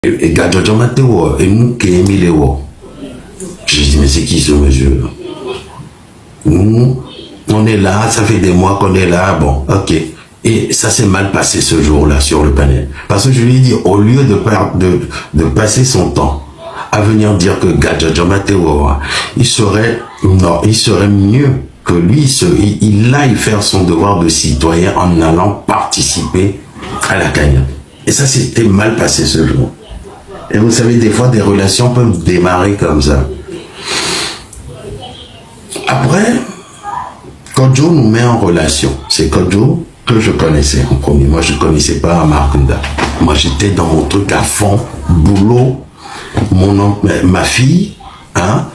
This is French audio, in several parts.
Et Gadjojo Mateo, et nous qui Emilewo. J'ai dit, mais c'est qui ce monsieur? Nous, on est là, ça fait des mois qu'on est là, bon, ok. Et ça s'est mal passé ce jour-là sur le panel. Parce que je lui ai dit, au lieu de passer son temps à venir dire que Gadjojo Mateo, il serait mieux que lui, il aille faire son devoir de citoyen en allant participer à la cagnotte. Et ça s'était mal passé ce jour. Et vous savez, des fois, des relations peuvent démarrer comme ça. Après, Kodjo nous met en relation. C'est Kodjo que je connaissais en premier. Moi, je ne connaissais pas Markunda. Moi, j'étais dans mon truc à fond, boulot, ma fille, hein,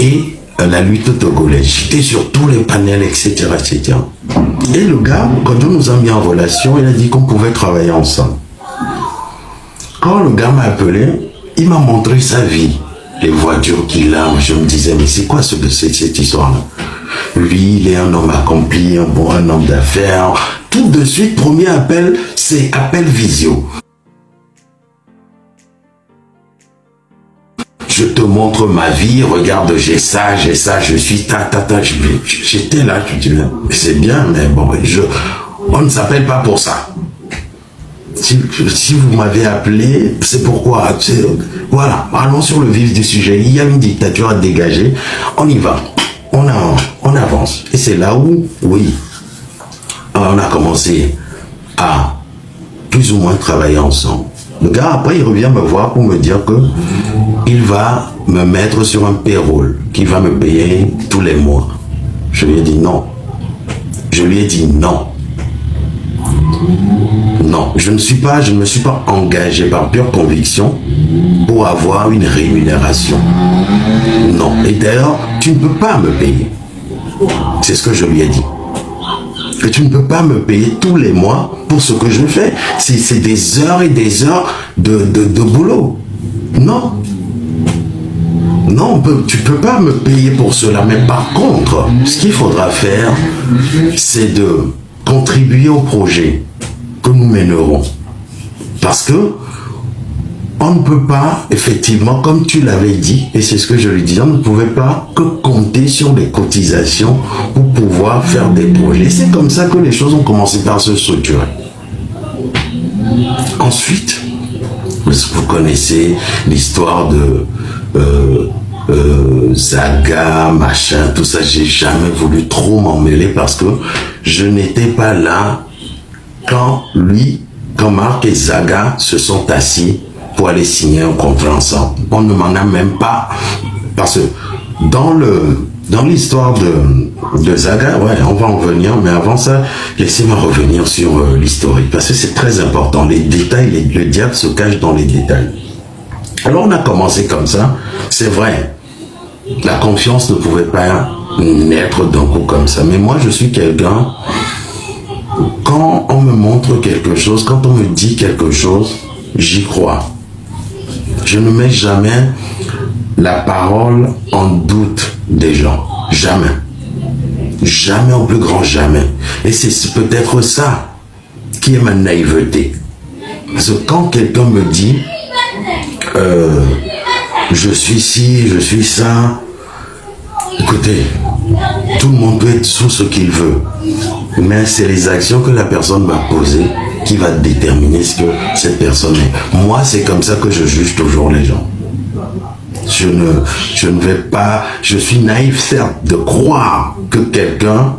et la lutte togolaise. J'étais sur tous les panels, etc., etc. Et le gars, Kodjo nous a mis en relation, il a dit qu'on pouvait travailler ensemble. Quand le gars m'a appelé, il m'a montré sa vie, les voitures qu'il a. Je me disais, mais c'est quoi cette histoire-là? Lui, il est un homme accompli, un homme d'affaires. Tout de suite, premier appel, c'est appel visio. Je te montre ma vie, regarde, j'ai ça, je suis j'étais là, je dis, c'est bien, mais bon, on ne s'appelle pas pour ça. Si vous m'avez appelé, c'est pourquoi. Voilà, allons sur le vif du sujet. Il y a une dictature à dégager. On y va. On avance. Et c'est là où, oui, on a commencé à plus ou moins travailler ensemble. Le gars, après, il revient me voir pour me dire que il va me mettre sur un payroll qui va me payer tous les mois. Je lui ai dit non. Je lui ai dit non. Non, je ne me suis pas engagé par pure conviction pour avoir une rémunération. Non. Et d'ailleurs, tu ne peux pas me payer. C'est ce que je lui ai dit. Que tu ne peux pas me payer tous les mois pour ce que je fais. C'est des heures et des heures de boulot. Non. Non, tu ne peux pas me payer pour cela. Mais par contre, ce qu'il faudra faire, c'est de contribuer au projet que nous mènerons. Parce que on ne peut pas, effectivement, comme tu l'avais dit, et c'est ce que je lui dis, on ne pouvait pas que compter sur les cotisations pour pouvoir faire des projets. C'est comme ça que les choses ont commencé par se structurer. Ensuite, vous connaissez l'histoire de Zaga, machin, tout ça. J'ai jamais voulu trop m'en mêler parce que je n'étais pas là quand Marc et Zaga se sont assis pour aller signer un contrat ensemble. On ne m'en a même pas, parce que dans l'histoire de Zaga, ouais, on va en revenir, mais avant ça, laissez-moi revenir sur l'historique, parce que c'est très important. Les détails, le diable se cache dans les détails. Alors on a commencé comme ça, c'est vrai, la confiance ne pouvait pas naître d'un coup comme ça, mais moi je suis quelqu'un, quand on me montre quelque chose, quand on me dit quelque chose, j'y crois. Je ne mets jamais la parole en doute des gens. Jamais. Jamais, au plus grand jamais. Et c'est peut-être ça qui est ma naïveté. Parce que quand quelqu'un me dit je suis ci, je suis ça, écoutez, tout le monde peut être sous ce qu'il veut. Mais c'est les actions que la personne va poser qui va déterminer ce que cette personne est. Moi, c'est comme ça que je juge toujours les gens. Je ne vais pas... Je suis naïf, certes, de croire que quelqu'un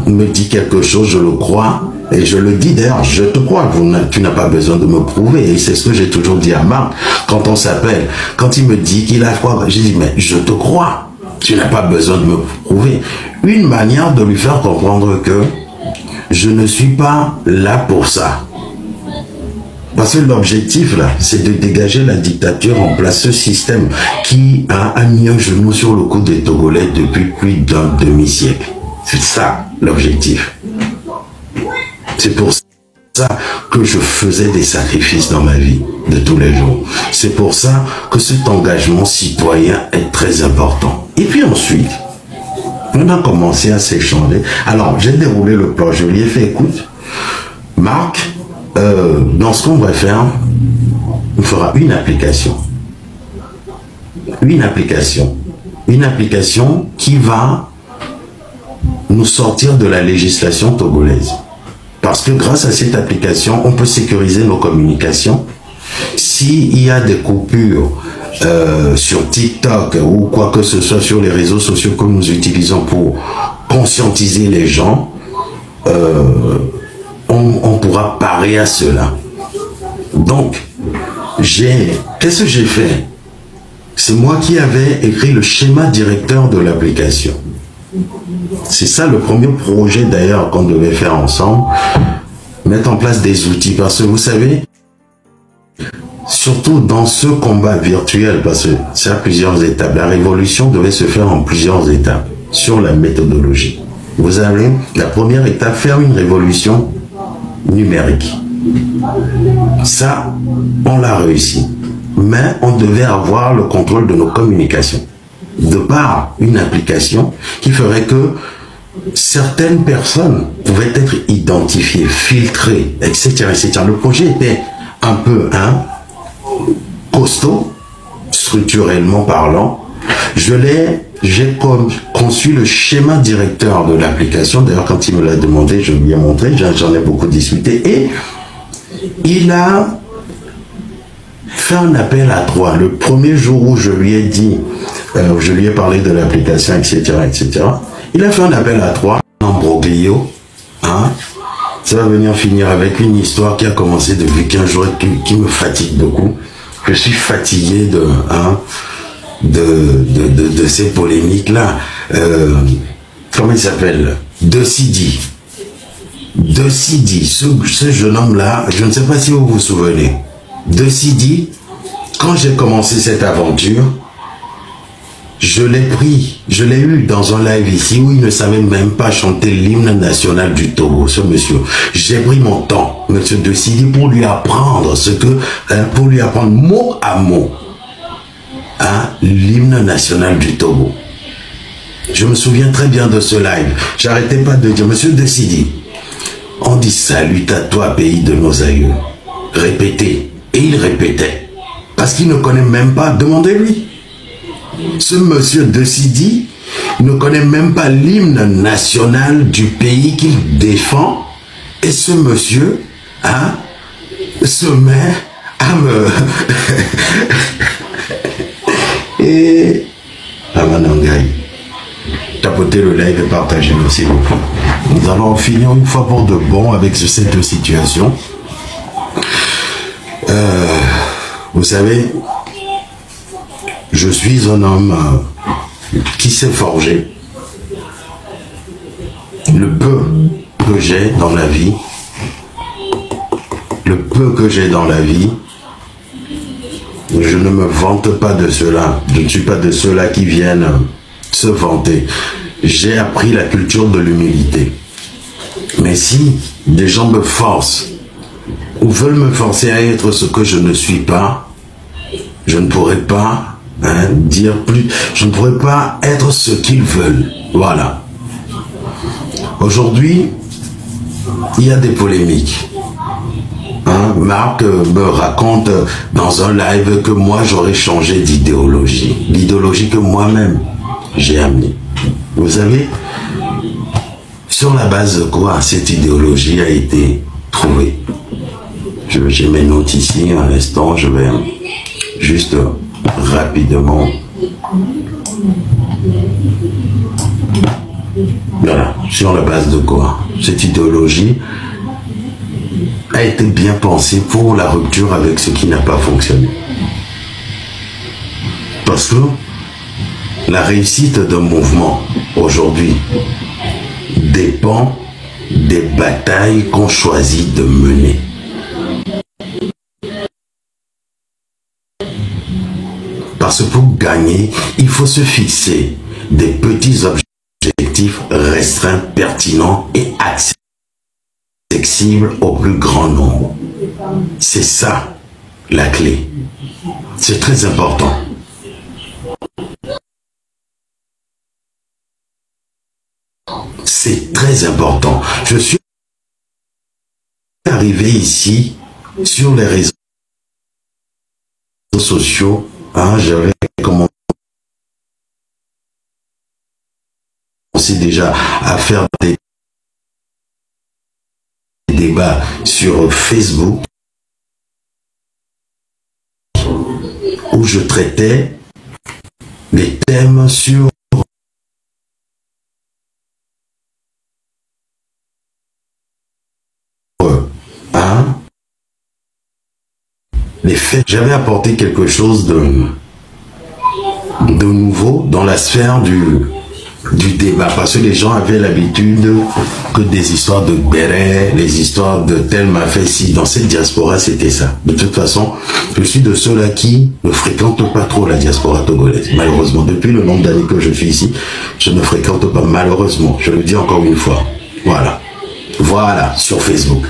me dit quelque chose, je le crois, et je le dis d'ailleurs, je te crois, tu n'as pas besoin de me prouver, et c'est ce que j'ai toujours dit à Marc, quand on s'appelle, quand il me dit qu'il a froid, j'ai dit, mais je te crois, tu n'as pas besoin de me prouver. Une manière de lui faire comprendre que je ne suis pas là pour ça. Parce que l'objectif, là, c'est de dégager la dictature en place, ce système qui a mis un genou sur le cou des Togolais depuis plus d'un demi-siècle. C'est ça, l'objectif. C'est pour ça que je faisais des sacrifices dans ma vie de tous les jours. C'est pour ça que cet engagement citoyen est très important. Et puis ensuite, on a commencé à s'échanger. Alors, j'ai déroulé le plan. Je lui ai fait, écoute, Marc, dans ce qu'on va faire, on fera une application. Une application. Une application qui va nous sortir de la législation togolaise. Parce que grâce à cette application, on peut sécuriser nos communications. S'il y a des coupures sur TikTok ou quoi que ce soit sur les réseaux sociaux que nous utilisons pour conscientiser les gens, on pourra parer à cela. Donc, qu'est-ce que j'ai fait? C'est moi qui avais écrit le schéma directeur de l'application. C'est ça le premier projet d'ailleurs qu'on devait faire ensemble, mettre en place des outils. Parce que vous savez, surtout dans ce combat virtuel, parce que c'est à plusieurs étapes, la révolution devait se faire en plusieurs étapes sur la méthodologie. Vous avez la première étape, faire une révolution numérique. Ça, on l'a réussi. Mais on devait avoir le contrôle de nos communications. De par une application qui ferait que certaines personnes pouvaient être identifiées, filtrées, etc. etc. Le projet était un peu costaud, structurellement parlant. J'ai conçu le schéma directeur de l'application. D'ailleurs, quand il me l'a demandé, je lui ai montré, j'en ai beaucoup discuté. Et il a fait un appel à 3. Le premier jour où je lui ai dit, je lui ai parlé de l'application, etc., etc., il a fait un appel à 3, en broglio. Ça va venir finir avec une histoire qui a commencé depuis 15 jours et qui me fatigue beaucoup. Je suis fatigué de ces polémiques-là. Comment il s'appelle? De Sidi. Ce jeune homme-là, je ne sais pas si vous vous souvenez. De Sidi, quand j'ai commencé cette aventure, je l'ai eu dans un live ici où il ne savait même pas chanter l'hymne national du Togo, ce monsieur. J'ai pris mon temps, monsieur De Sidi, pour lui apprendre pour lui apprendre mot à mot, l'hymne national du Togo. Je me souviens très bien de ce live. J'arrêtais pas de dire, monsieur De Sidi, on dit salut à toi, pays de nos aïeux. Répétez. Et il répétait. Parce qu'il ne connaît même pas, demandez-lui. Ce monsieur De Sidi ne connaît même pas l'hymne national du pays qu'il défend. Et ce monsieur se met à me... et... Amanangaï. Tapotez le live et partagez-le, s'il vous plaît. Nous allons finir une fois pour de bon avec cette situation. Vous savez, je suis un homme qui s'est forgé. Le peu que j'ai dans la vie, je ne me vante pas de cela. Je ne suis pas de ceux-là qui viennent se vanter. J'ai appris la culture de l'humilité. Mais si des gens me forcent ou veulent me forcer à être ce que je ne suis pas, je ne pourrai pas dire plus, je ne pourrai pas être ce qu'ils veulent. Voilà. Aujourd'hui, il y a des polémiques. Marc me raconte dans un live que moi j'aurais changé d'idéologie. L'idéologie que moi-même j'ai amenée. Vous savez, sur la base de quoi cette idéologie a été trouvée? J'ai mes notes ici, un instant, je vais juste rapidement. Voilà, sur la base de quoi cette idéologie a été bien pensée pour la rupture avec ce qui n'a pas fonctionné. Parce que la réussite d'un mouvement aujourd'hui dépend des batailles qu'on choisit de mener. Parce que pour gagner, il faut se fixer des petits objectifs restreints, pertinents et accessibles au plus grand nombre. C'est ça la clé. C'est très important. C'est très important. Je suis arrivé ici sur les réseaux sociaux, j'avais commencé déjà à faire des débats sur Facebook où je traitais les thèmes sur les faits. J'avais apporté quelque chose de nouveau dans la sphère du débat, parce que les gens avaient l'habitude que des histoires de béret, les histoires de tel m'a fait ci. Dans cette diaspora, c'était ça. De toute façon, je suis de ceux-là qui ne fréquentent pas trop la diaspora togolaise. Malheureusement, depuis le nombre d'années que je suis ici, je ne fréquente pas, malheureusement. Je le dis encore une fois. Voilà. Voilà, sur Facebook.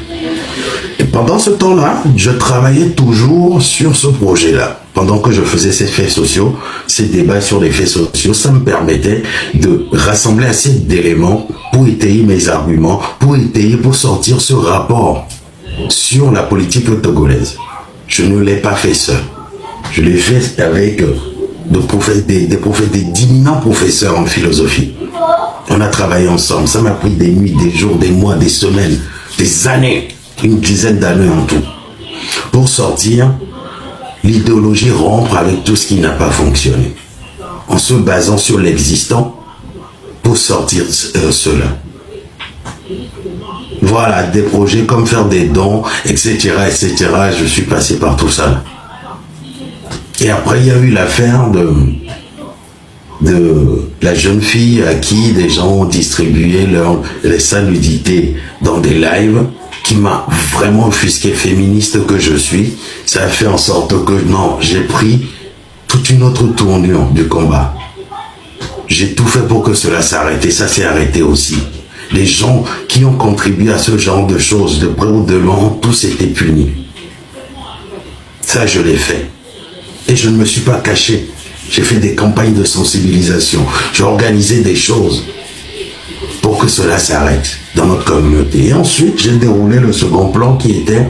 Et pendant ce temps-là, je travaillais toujours sur ce projet-là. Pendant que je faisais ces faits sociaux, ces débats sur les faits sociaux, ça me permettait de rassembler assez d'éléments pour étayer mes arguments, pour sortir ce rapport sur la politique togolaise. Je ne l'ai pas fait seul. Je l'ai fait avec des d'imminents professeurs en philosophie. On a travaillé ensemble. Ça m'a pris des nuits, des jours, des mois, des semaines, des années, une dizaine d'années en tout, pour sortir l'idéologie, rompre avec tout ce qui n'a pas fonctionné, en se basant sur l'existant pour sortir cela. Voilà, des projets comme faire des dons, etc., etc. Je suis passé par tout ça. Et après, il y a eu l'affaire de la jeune fille à qui des gens ont distribué les saludités dans des lives, qui m'a vraiment offusqué, féministe que je suis. Ça a fait en sorte que, non, j'ai pris toute une autre tournure du combat. J'ai tout fait pour que cela s'arrête, et ça s'est arrêté aussi. Les gens qui ont contribué à ce genre de choses, de près ou de loin, tous étaient punis. Ça, je l'ai fait. Et je ne me suis pas caché. J'ai fait des campagnes de sensibilisation. J'ai organisé des choses pour que cela s'arrête dans notre communauté. Et ensuite, j'ai déroulé le second plan qui était,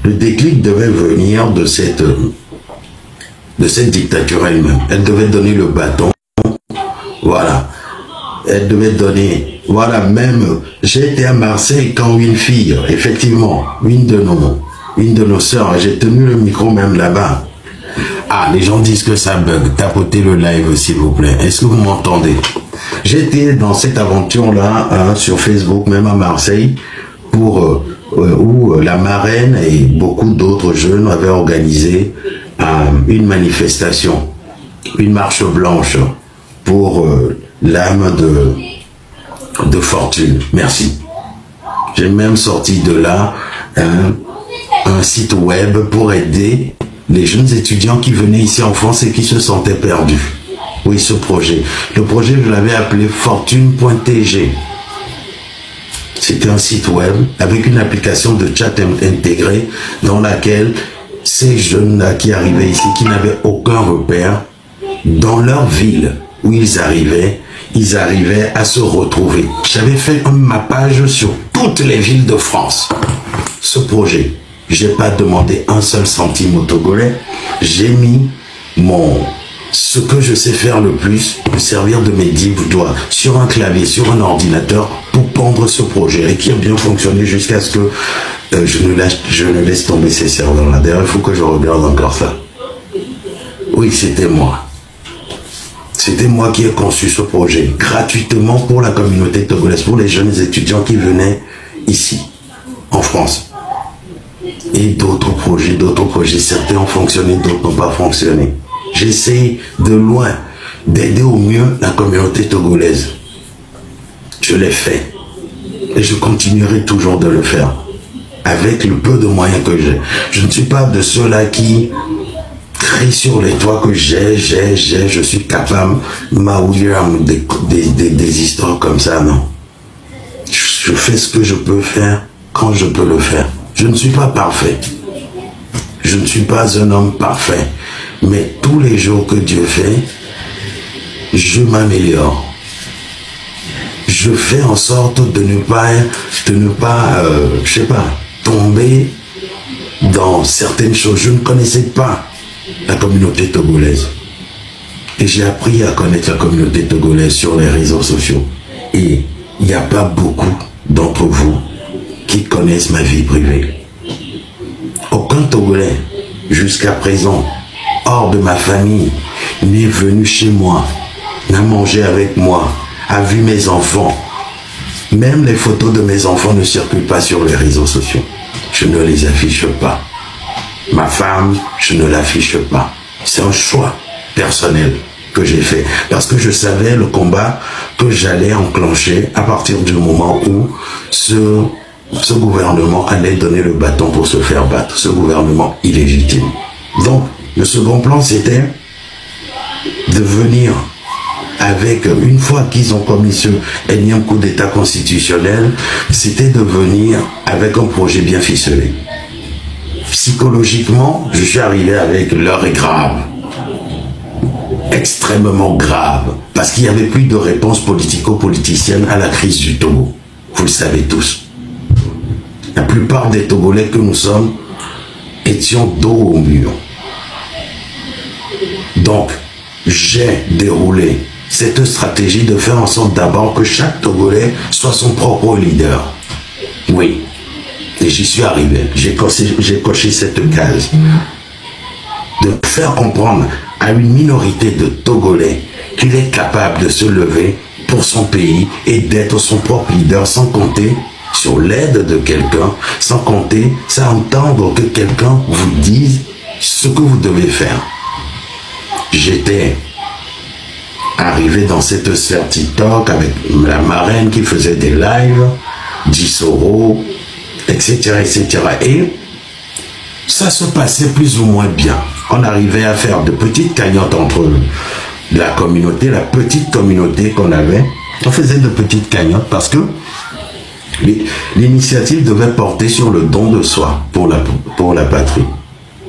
le déclic devait venir de cette dictature elle-même. Elle devait donner le bâton. Voilà. Elle devait donner, voilà, même, j'ai été à Marseille quand une fille, effectivement, une de nos sœurs, j'ai tenu le micro même là-bas. Ah, les gens disent que ça bug. Tapotez le live, s'il vous plaît. Est-ce que vous m'entendez? J'étais dans cette aventure-là, sur Facebook, même à Marseille, où la marraine et beaucoup d'autres jeunes avaient organisé une manifestation, une marche blanche pour l'âme de Fortune. Merci. J'ai même sorti de là un site web pour aider les jeunes étudiants qui venaient ici en France et qui se sentaient perdus. Oui, ce projet. Le projet, je l'avais appelé fortune.tg. C'était un site web avec une application de chat intégrée dans laquelle ces jeunes-là qui arrivaient ici, qui n'avaient aucun repère, dans leur ville où ils arrivaient à se retrouver. J'avais fait un mappage sur toutes les villes de France. Ce projet, j'ai pas demandé un seul centime au Togolais. J'ai mis ce que je sais faire le plus, me servir de mes 10 doigts sur un clavier, sur un ordinateur pour pondre ce projet et qui a bien fonctionné jusqu'à ce que je ne laisse tomber ces serveurs-là. D'ailleurs, il faut que je regarde encore ça. Oui, c'était moi. C'était moi qui ai conçu ce projet gratuitement pour la communauté togolaise, pour les jeunes étudiants qui venaient ici, en France. Et d'autres projets, certains ont fonctionné, d'autres n'ont pas fonctionné. J'essaie de loin d'aider au mieux la communauté togolaise. Je l'ai fait. Et je continuerai toujours de le faire. Avec le peu de moyens que j'ai. Je ne suis pas de ceux-là qui crient sur les toits que je suis capable des histoires comme ça, non. Je fais ce que je peux faire quand je peux le faire. Je ne suis pas parfait. Je ne suis pas un homme parfait. Mais tous les jours que Dieu fait, je m'améliore. Je fais en sorte de ne pas, je sais pas, tomber dans certaines choses. Je ne connaissais pas la communauté togolaise. Et j'ai appris à connaître la communauté togolaise sur les réseaux sociaux. Et il n'y a pas beaucoup d'entre vous qui connaissent ma vie privée. Aucun Togolais, jusqu'à présent, hors de ma famille, n'est venu chez moi, n'a mangé avec moi, a vu mes enfants. Même les photos de mes enfants ne circulent pas sur les réseaux sociaux. Je ne les affiche pas. Ma femme, je ne l'affiche pas. C'est un choix personnel que j'ai fait. Parce que je savais le combat que j'allais enclencher à partir du moment où ce gouvernement allait donner le bâton pour se faire battre. Ce gouvernement illégitime. Donc, le second plan, c'était de venir avec, une fois qu'ils ont commis ce énième coup d'état constitutionnel, c'était de venir avec un projet bien ficelé. Psychologiquement, je suis arrivé avec l'heure est grave. Extrêmement grave. Parce qu'il n'y avait plus de réponse politico-politicienne à la crise du Togo. Vous le savez tous. La plupart des Togolais que nous sommes étions dos au mur. Donc, j'ai déroulé cette stratégie de faire en sorte d'abord que chaque Togolais soit son propre leader. Oui. Et j'y suis arrivé. J'ai coché cette case. De faire comprendre à une minorité de Togolais qu'il est capable de se lever pour son pays et d'être son propre leader sans compter sur l'aide de quelqu'un, sans compter, sans entendre que quelqu'un vous dise ce que vous devez faire. J'étais arrivé dans cette sphère TikTok avec la marraine qui faisait des lives, Dissoro, etc., etc. Et ça se passait plus ou moins bien. On arrivait à faire de petites cagnottes entre la communauté, la petite communauté qu'on avait. On faisait de petites cagnottes parce que l'initiative devait porter sur le don de soi pour la patrie.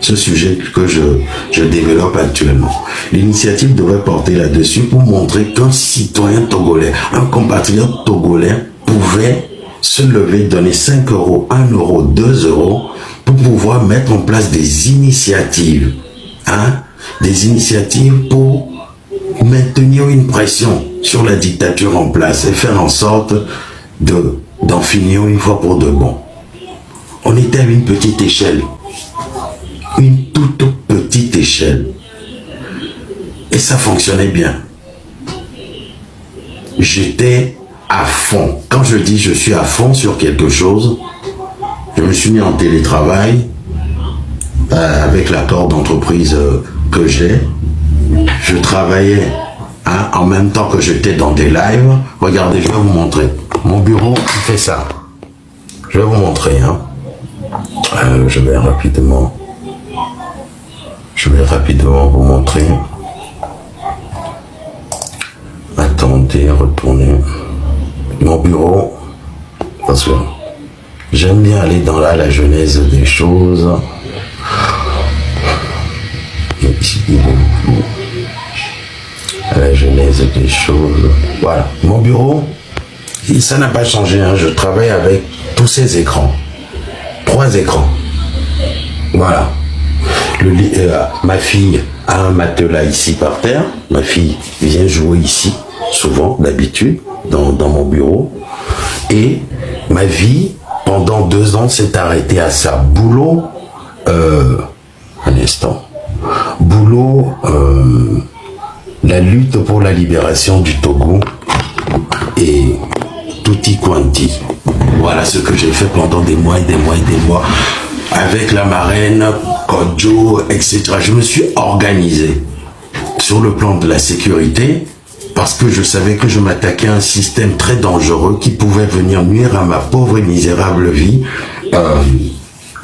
Ce sujet que je développe actuellement. L'initiative devait porter là-dessus pour montrer qu'un citoyen togolais, un compatriote togolais pouvait se lever, donner 5 euros, 1 euro, 2 euros pour pouvoir mettre en place des initiatives. Des initiatives pour maintenir une pression sur la dictature en place et faire en sorte d'en finir une fois pour de bon. On était à une petite échelle. Une toute petite échelle. Et ça fonctionnait bien. J'étais à fond. Quand je dis je suis à fond sur quelque chose, je me suis mis en télétravail avec l'accord d'entreprise que j'ai. Je travaillais en même temps que j'étais dans des lives. Regardez, je vais vous montrer. Mon bureau fait ça. Je vais vous montrer. Je vais rapidement vous montrer. Attendez, retournez. Mon bureau, parce que j'aime bien aller dans la genèse des choses. À la genèse des choses. Voilà. Mon bureau, ça n'a pas changé. Je travaille avec tous ces écrans. 3 écrans. Voilà. Ma fille a un matelas ici par terre. Ma fille vient jouer ici, souvent, d'habitude, dans mon bureau. Et ma vie, pendant 2 ans, s'est arrêtée à ça. Boulot, un instant. Boulot, la lutte pour la libération du Togo et tutti quanti. Voilà ce que j'ai fait pendant des mois et des mois et des mois avec la marraine, Kodjo, etc. Je me suis organisé sur le plan de la sécurité parce que je savais que je m'attaquais à un système très dangereux qui pouvait venir nuire à ma pauvre et misérable vie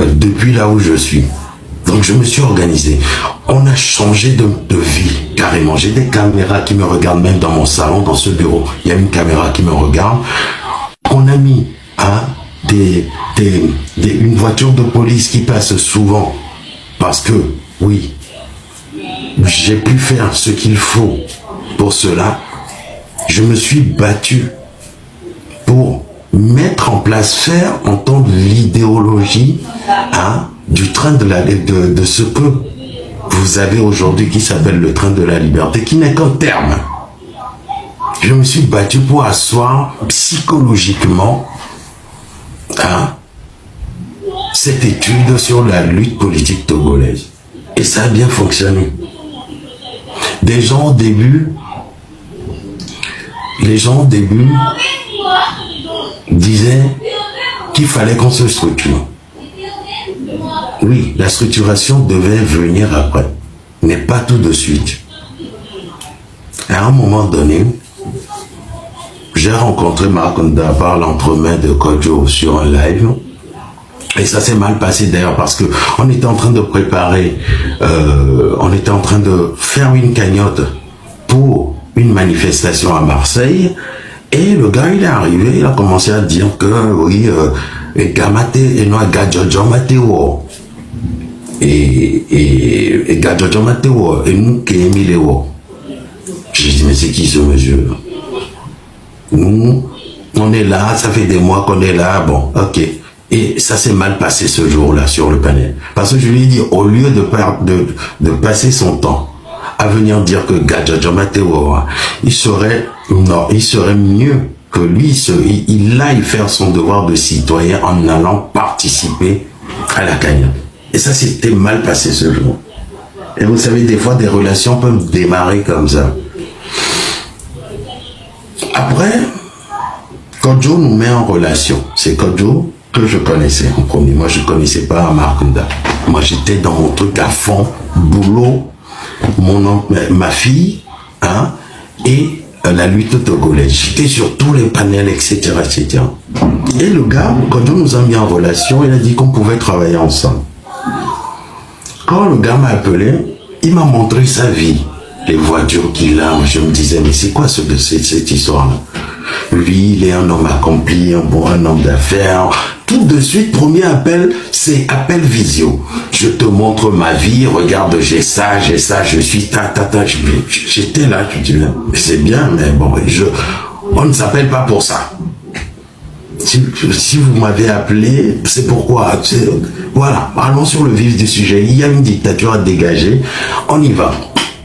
depuis là où je suis. Donc je me suis organisé. On a changé de vie, carrément. J'ai des caméras qui me regardent même dans mon salon, dans ce bureau. Il y a une caméra qui me regarde. On a mis une voiture de police qui passe souvent. Parce que, oui, j'ai pu faire ce qu'il faut pour cela. Je me suis battu pour mettre en place, faire entendre l'idéologie du train de ce que vous avez aujourd'hui qui s'appelle le train de la liberté, qui n'est qu'un terme. Je me suis battu pour asseoir psychologiquement cette étude sur la lutte politique togolaise. Et ça a bien fonctionné. Les gens au début disaient qu'il fallait qu'on se structure. Oui, la structuration devait venir après, mais pas tout de suite. À un moment donné, j'ai rencontré Marc Onda par l'entremain de Kodjo sur un live. Et ça s'est mal passé d'ailleurs parce que on était en train de préparer, on était en train de faire une cagnotte pour une manifestation à Marseille. Et le gars, il est arrivé, il a commencé à dire que oui, Gamate et non Gadjojo Mateo. Et Gadjojo Mateo et nous qui Emileo. J'ai dit, mais c'est qui ce monsieur? Nous, on est là, ça fait des mois qu'on est là, bon, ok. Et ça s'est mal passé ce jour-là sur le panel. Parce que je lui ai dit, au lieu de passer son temps à venir dire que Gadjojo Mateo, il serait mieux que lui, il aille faire son devoir de citoyen en allant participer à la cagnotte. Et ça s'était mal passé ce jour. Et vous savez, des fois, des relations peuvent démarrer comme ça. Après, Kodjo nous met en relation. C'est Kodjo que je connaissais en premier. Moi, je ne connaissais pas Marc Onda. Moi, j'étais dans mon truc à fond, boulot, ma fille, et la lutte togolaise. J'étais sur tous les panels, etc., etc. Et le gars, Kodjo nous a mis en relation, il a dit qu'on pouvait travailler ensemble. Quand le gars m'a appelé, il m'a montré sa vie, les voitures qu'il a. Je me disais, mais c'est quoi cette histoire-là? Lui, il est un homme accompli, un homme d'affaires. Tout de suite, premier appel, c'est appel visio. Je te montre ma vie, regarde, j'ai ça, je suis J'étais là, je dis, c'est bien, mais bon, on ne s'appelle pas pour ça. Si vous m'avez appelé, c'est pourquoi. Voilà, allons sur le vif du sujet. Il y a une dictature à dégager. On y va.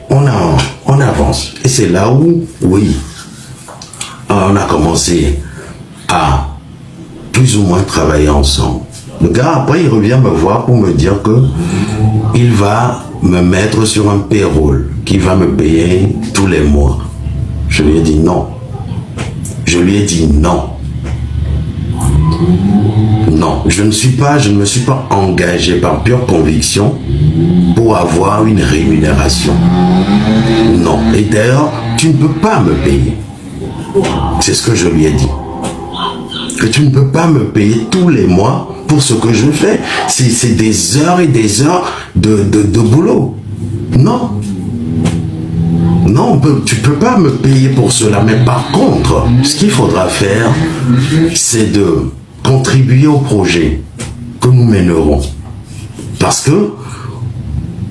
On avance. Et c'est là où, oui, on a commencé à plus ou moins travailler ensemble. Le gars, après, il revient me voir pour me dire que il va me mettre sur un payroll qui va me payer tous les mois. Je lui ai dit non. Je lui ai dit non. Non, je ne me suis pas engagé par pure conviction pour avoir une rémunération. Non. Et d'ailleurs, tu ne peux pas me payer. C'est ce que je lui ai dit. Que tu ne peux pas me payer tous les mois pour ce que je fais. C'est des heures et des heures de boulot. Non. Non, tu ne peux pas me payer pour cela. Mais par contre, ce qu'il faudra faire, c'est de contribuer au projet que nous mènerons. Parce que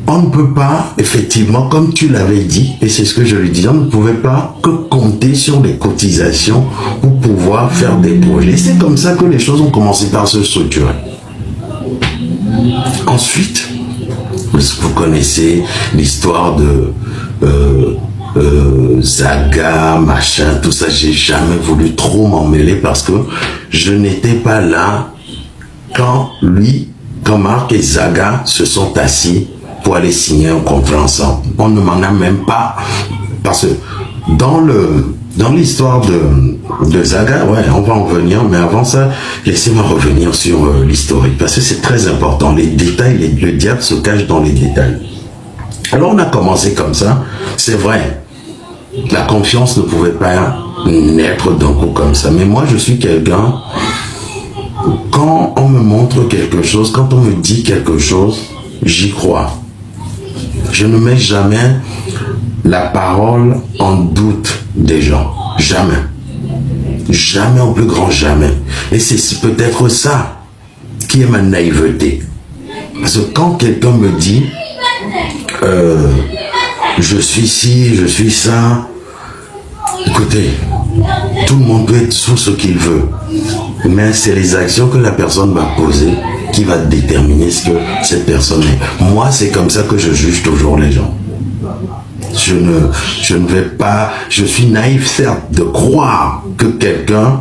on ne peut pas, effectivement, comme tu l'avais dit, et c'est ce que je lui dis, on ne pouvait pas que compter sur les cotisations pour pouvoir faire des projets. C'est comme ça que les choses ont commencé par se structurer. Ensuite, vous connaissez l'histoire de Zaga, machin, tout ça. J'ai jamais voulu trop m'en mêler parce que je n'étais pas là quand Marc et Zaga se sont assis pour aller signer un contrat ensemble. On ne m'en a même pas, parce que dans l'histoire de Zaga, ouais, on va en venir, mais avant ça, laissez-moi revenir sur l'historique, parce que c'est très important. Les détails, le diable se cache dans les détails. Alors on a commencé comme ça, c'est vrai, la confiance ne pouvait pas naître d'un coup comme ça, mais moi je suis quelqu'un, quand on me montre quelque chose, quand on me dit quelque chose, j'y crois. Je ne mets jamais la parole en doute des gens. Jamais. Jamais, au plus grand jamais. Et c'est peut-être ça qui est ma naïveté. Parce que quand quelqu'un me dit je suis ci, je suis ça, écoutez, tout le monde peut être sous ce qu'il veut. Mais c'est les actions que la personne va poser qui va déterminer ce que cette personne est. Moi, c'est comme ça que je juge toujours les gens. Je ne vais pas, je suis naïf certes de croire que quelqu'un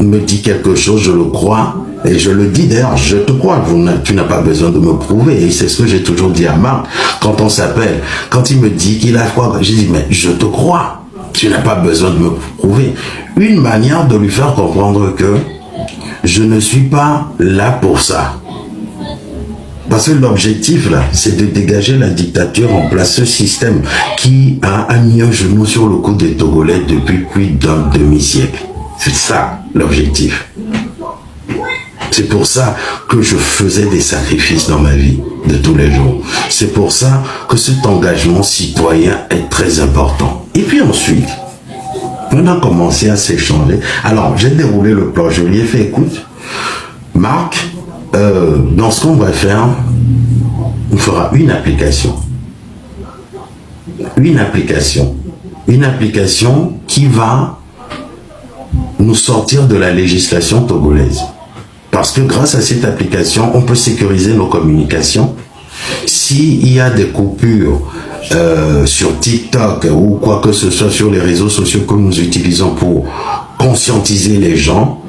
me dit quelque chose, je le crois, et je le dis d'ailleurs, je te crois, tu n'as pas besoin de me prouver, et c'est ce que j'ai toujours dit à Marc, quand on s'appelle, quand il me dit qu'il a froid, j'ai dit, mais je te crois, tu n'as pas besoin de me prouver. Une manière de lui faire comprendre que je ne suis pas là pour ça. Parce que l'objectif là, c'est de dégager la dictature en place, ce système qui a mis un genou sur le cou des Togolais depuis plus d'un demi-siècle. C'est ça l'objectif. C'est pour ça que je faisais des sacrifices dans ma vie de tous les jours. C'est pour ça que cet engagement citoyen est très important. Et puis ensuite, on a commencé à s'échanger. Alors, j'ai déroulé le plan. Je lui ai fait, écoute, Marc, dans ce qu'on va faire, on fera une application. Une application. Une application qui va nous sortir de la législation togolaise. Parce que grâce à cette application, on peut sécuriser nos communications. S'il y a des coupures sur TikTok ou quoi que ce soit sur les réseaux sociaux que nous utilisons pour conscientiser les gens,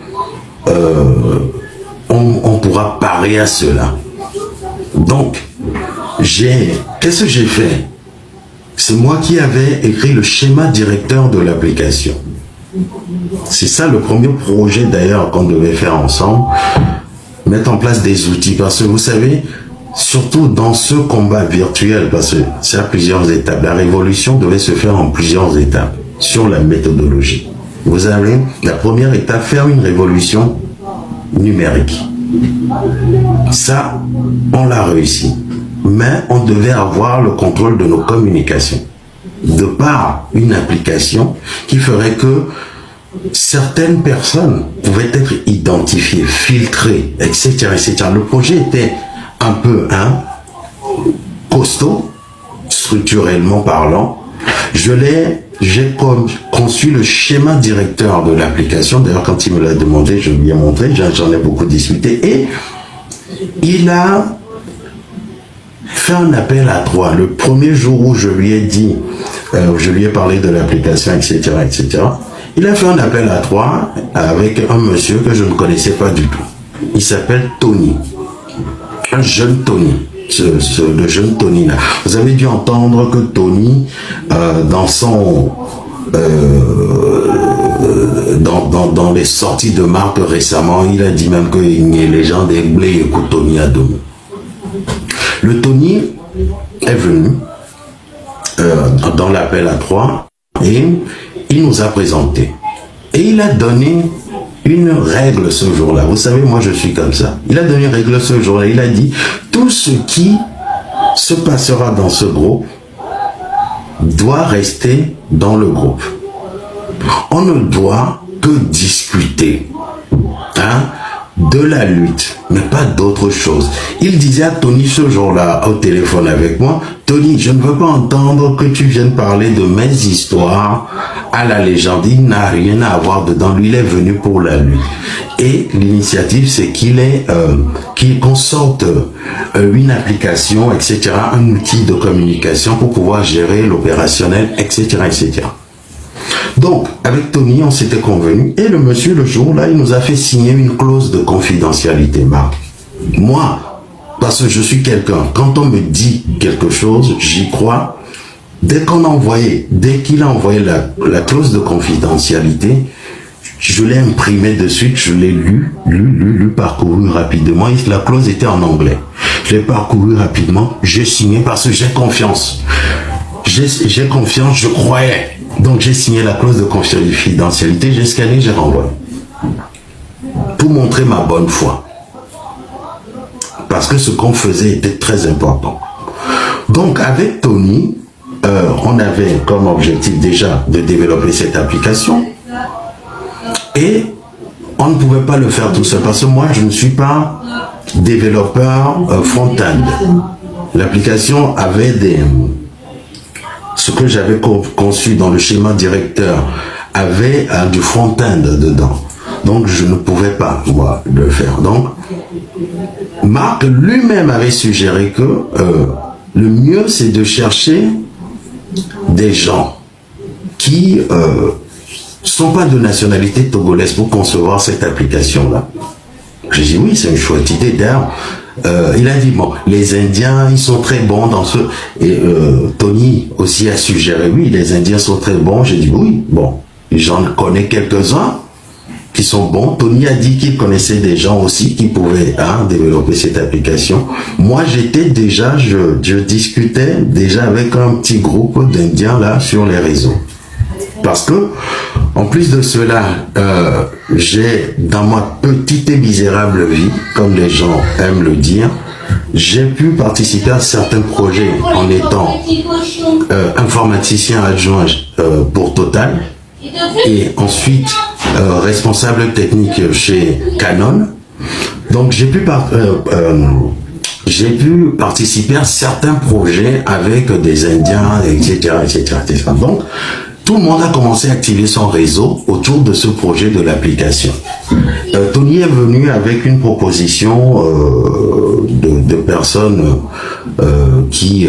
on pourra parer à cela. Donc, qu'est-ce que j'ai fait? C'est moi qui avais écrit le schéma directeur de l'application. C'est ça le premier projet d'ailleurs qu'on devait faire ensemble, mettre en place des outils, parce que vous savez, surtout dans ce combat virtuel, parce que c'est à plusieurs étapes, la révolution devait se faire en plusieurs étapes sur la méthodologie. Vous avez la première étape, faire une révolution numérique. Ça, on l'a réussi. Mais on devait avoir le contrôle de nos communications. De par une application qui ferait que certaines personnes pouvaient être identifiées, filtrées, etc., etc. Le projet était un peu costaud, structurellement parlant. J'ai conçu le schéma directeur de l'application. D'ailleurs, quand il me l'a demandé, je lui ai montré, j'en ai beaucoup discuté. Et il a fait un appel à 3. Le premier jour où je lui ai dit, je lui ai parlé de l'application, etc., etc., il a fait un appel à 3 avec un monsieur que je ne connaissais pas du tout. Il s'appelle Tony. Un jeune Tony. Le jeune Tony là. Vous avez dû entendre que Tony, dans les sorties de Marc récemment, il a dit même que les gens des Blé écoutent Tony Adomou. Le Tony est venu dans l'appel à 3 et il nous a présenté. Et il a donné une règle ce jour-là. Vous savez, moi je suis comme ça. Il a donné une règle ce jour-là. Il a dit, tout ce qui se passera dans ce groupe doit rester dans le groupe. On ne doit que discuter de la lutte, mais pas d'autre chose. Il disait à Tony ce jour-là, au téléphone avec moi, Tony, je ne veux pas entendre que tu viennes parler de mes histoires à la légende. Il n'a rien à avoir dedans. Lui, il est venu pour la lutte. Et l'initiative, c'est qu'on sorte une application, etc., un outil de communication pour pouvoir gérer l'opérationnel, etc., etc. Donc, avec Tony, on s'était convenu, et le monsieur, le jour-là, il nous a fait signer une clause de confidentialité, Marc. Moi, parce que je suis quelqu'un, quand on me dit quelque chose, j'y crois. Dès qu'il a envoyé la clause de confidentialité, je l'ai imprimé de suite, je l'ai lu, parcouru rapidement, et la clause était en anglais. Je l'ai parcouru rapidement, j'ai signé parce que j'ai confiance. J'ai confiance, je croyais. Donc j'ai signé la clause de confidentialité, j'ai scanné, j'ai renvoyé. Pour montrer ma bonne foi. Parce que ce qu'on faisait était très important. Donc avec Tony, on avait comme objectif déjà de développer cette application. Et on ne pouvait pas le faire tout seul. Parce que moi, je ne suis pas développeur front-end. L'application avait ce que j'avais conçu dans le schéma directeur avait du front-end dedans. Donc je ne pouvais pas, moi, le faire. Donc Marc lui-même avait suggéré que le mieux, c'est de chercher des gens qui sont pas de nationalité togolaise pour concevoir cette application-là. J'ai dit oui, c'est une chouette idée. D'ailleurs, il a dit bon, les Indiens, ils sont très bons dans ce. Et Tony aussi a suggéré oui, les Indiens sont très bons. J'ai dit oui, bon, j'en connais quelques-uns qui sont bons. Tony a dit qu'il connaissait des gens aussi qui pouvaient développer cette application. Moi, j'étais déjà, je discutais déjà avec un petit groupe d'Indiens là sur les réseaux. Parce que, en plus de cela, j'ai, dans ma petite et misérable vie, comme les gens aiment le dire, j'ai pu participer à certains projets en étant informaticien adjoint pour Total et ensuite responsable technique chez Canon. Donc j'ai pu participer à certains projets avec des Indiens, etc., etc., etc. Donc, tout le monde a commencé à activer son réseau autour de ce projet de l'application. Tony est venu avec une proposition de personnes qui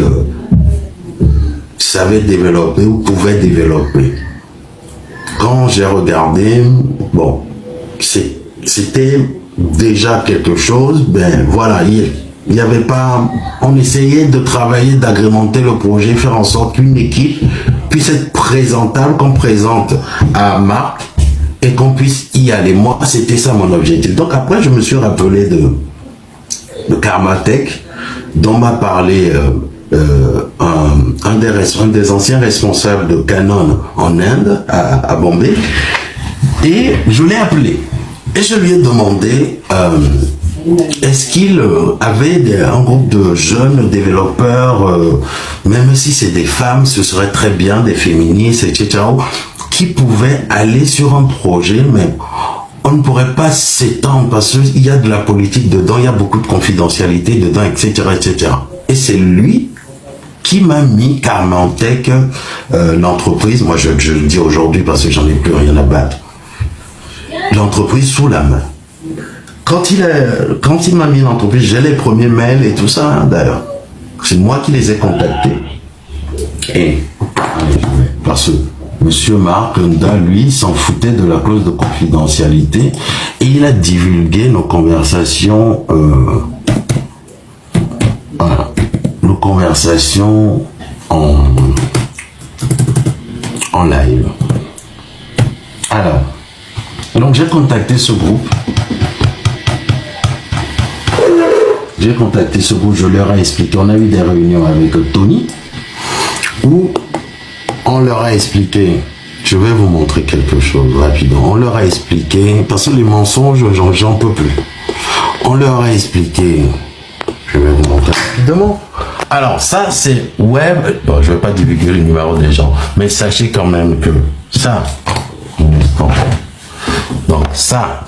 savaient développer ou pouvaient développer. Quand j'ai regardé, bon, c'était déjà quelque chose, ben voilà, il n'y avait pas, on essayait de travailler, d'agrémenter le projet, faire en sorte qu'une équipe puisse être présentable, qu'on présente à Marc et qu'on puisse y aller. Moi, c'était ça mon objectif. Donc après, je me suis rappelé de Karmatech, dont m'a parlé un des anciens responsables de Canon en Inde, à Bombay, et je l'ai appelé. Et je lui ai demandé est-ce qu'il avait un groupe de jeunes développeurs, même si c'est des femmes, ce serait très bien, des féministes, etc., qui pouvaient aller sur un projet, mais on ne pourrait pas s'étendre parce qu'il y a de la politique dedans, il y a beaucoup de confidentialité dedans, etc., etc. Et c'est lui qui m'a mis Karmatech, l'entreprise, moi je le dis aujourd'hui parce que j'en ai plus rien à battre, l'entreprise sous la main. Quand il m'a mis l'entreprise, j'ai les premiers mails et tout ça, d'ailleurs. C'est moi qui les ai contactés. Et parce que M. Marc Nda, lui, s'en foutait de la clause de confidentialité et il a divulgué nos conversations, en live. Alors, donc j'ai contacté ce groupe. Je leur ai expliqué, on a eu des réunions avec Tony, où on leur a expliqué, je vais vous montrer quelque chose rapidement, on leur a expliqué, parce que les mensonges, j'en peux plus. On leur a expliqué, je vais vous montrer rapidement. Alors ça c'est web, bon, je ne vais pas divulguer le numéro des gens, mais sachez quand même que ça, donc ça,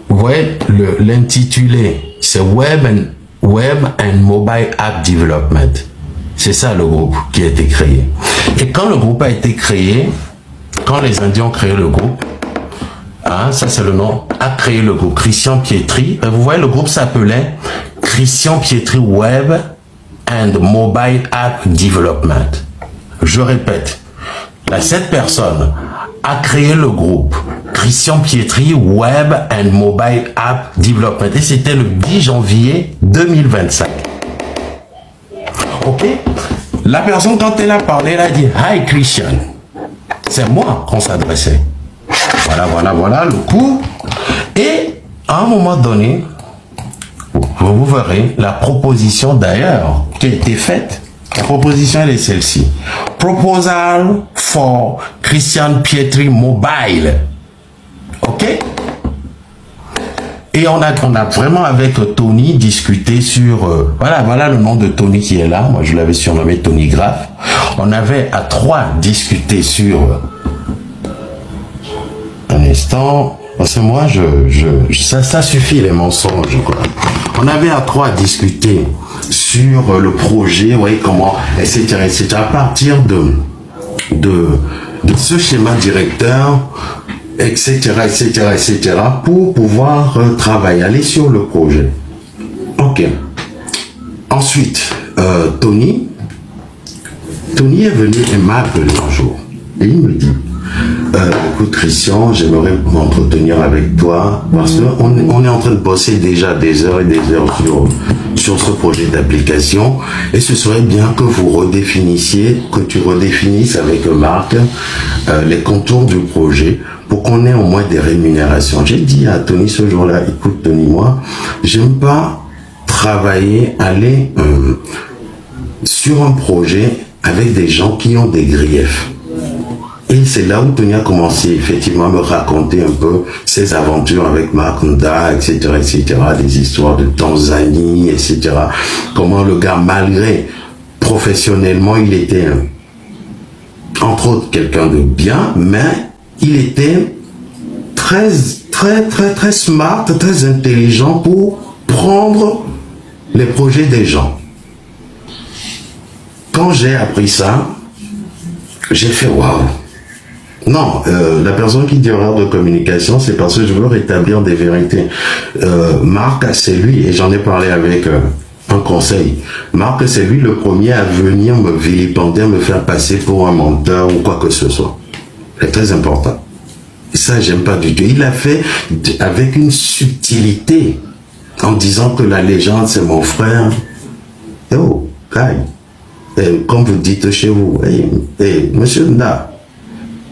vous voyez l'intitulé, c'est Web and Mobile App Development. C'est ça le groupe qui a été créé. Et quand le groupe a été créé, quand les Indiens ont créé le groupe, ça c'est le nom, a créé le groupe Christian Pietri. Vous voyez, le groupe s'appelait Christian Pietri Web and Mobile App Development. Je répète, cette personne a créé le groupe Christian Pietri Web and Mobile App Development et c'était le 10 janvier 2025. Ok, la personne quand elle a parlé, elle a dit Hi Christian. C'est moi qu'on s'adressait. Voilà le coup. Et à un moment donné, vous verrez la proposition d'ailleurs qui a été faite. La proposition elle est celle-ci. Proposal for Christian Pietri Mobile. Ok? Et on a vraiment avec Tony discuté sur... voilà le nom de Tony qui est là. Moi, je l'avais surnommé Tony Graff. On avait à 3 discuté sur... un instant. Parce que moi, ça suffit les mensonges, quoi. On avait à 3 discuté sur le projet, ouais, comment, etc., etc. À partir de ce schéma directeur, etc., etc., etc., pour pouvoir travailler, aller sur le projet. Ok. Ensuite, Tony est venu et m'a appelé un jour. Et il me dit, écoute Christian, j'aimerais m'entretenir avec toi parce qu'on est en train de bosser déjà des heures et des heures sur ce projet d'application et ce serait bien que vous redéfinissiez, que tu redéfinisses avec Marc les contours du projet pour qu'on ait au moins des rémunérations. J'ai dit à Tony ce jour-là, écoute Tony, moi, j'aime pas travailler, aller sur un projet avec des gens qui ont des griefs. Et c'est là où Tony a commencé effectivement à me raconter un peu ses aventures avec Marc Nda, etc., etc., des histoires de Tanzanie, etc. Comment le gars, malgré professionnellement, il était entre autres quelqu'un de bien, mais il était très smart, très intelligent pour prendre les projets des gens. Quand j'ai appris ça, j'ai fait waouh. Non, la personne qui dit erreur de communication, c'est parce que je veux rétablir des vérités. Marc, c'est lui, et j'en ai parlé avec un conseil. Marc, c'est lui le premier à venir me vilipender, me faire passer pour un menteur ou quoi que ce soit. C'est très important. Et ça, j'aime pas du tout. Il l'a fait avec une subtilité, en disant que la légende, c'est mon frère. Oh, Kai. Comme vous dites chez vous, monsieur Nda,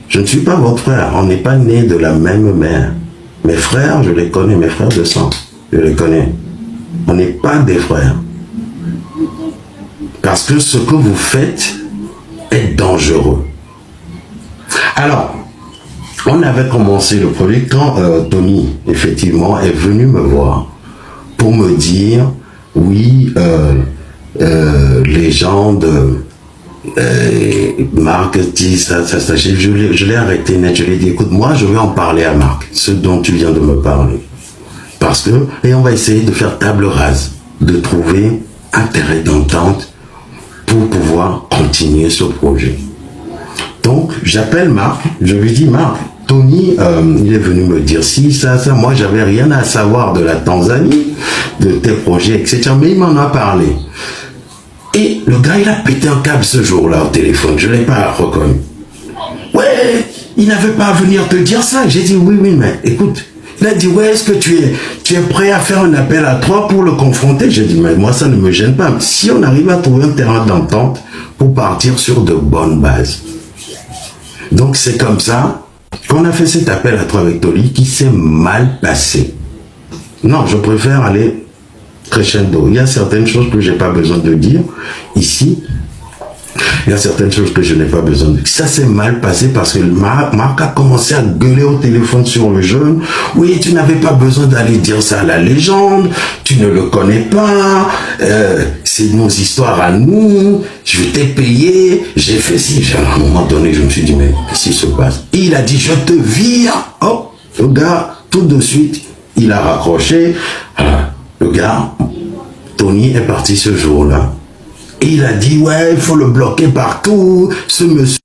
je ne suis pas votre frère, on n'est pas nés de la même mère. Mes frères, je les connais, mes frères de sang, je les connais. On n'est pas des frères. Parce que ce que vous faites est dangereux. Alors, on avait commencé le projet quand Tony, effectivement, est venu me voir pour me dire, oui, les gens de Marc dit ça. Je l'ai arrêté net, je lui ai dit, écoute, moi je vais en parler à Marc, ce dont tu viens de me parler. Parce que, et on va essayer de faire table rase, de trouver un terrain d'entente pour pouvoir continuer ce projet. Donc, j'appelle Marc, je lui dis, Marc, Tony, il est venu me dire si, ça, moi j'avais rien à savoir de la Tanzanie, de tes projets, etc. Mais il m'en a parlé. Et le gars, il a pété un câble ce jour-là au téléphone. Je ne l'ai pas reconnu. Ouais, il n'avait pas à venir te dire ça. J'ai dit, oui, mais écoute. Il a dit, ouais, est-ce que tu es prêt à faire un appel à 3 pour le confronter? J'ai dit, mais moi, ça ne me gêne pas. Si on arrive à trouver un terrain d'entente pour partir sur de bonnes bases. Donc, c'est comme ça qu'on a fait cet appel à 3 avec Tony qui s'est mal passé. Non, je préfère aller crescendo. Il y a certaines choses que je n'ai pas besoin de dire ici. Il y a certaines choses que je n'ai pas besoin de dire. Ça s'est mal passé parce que Marc a commencé à gueuler au téléphone sur le jeune. Oui, tu n'avais pas besoin d'aller dire ça à la légende. Tu ne le connais pas. C'est nos histoires à nous. Je t'ai payé. J'ai fait ci. À un moment donné, je me suis dit, mais qu'est-ce qui se passe? Et il a dit, je te vire. Oh, le gars, tout de suite, il a raccroché. Le gars, Tony est parti ce jour-là. Et il a dit, ouais, il faut le bloquer partout. Ce monsieur.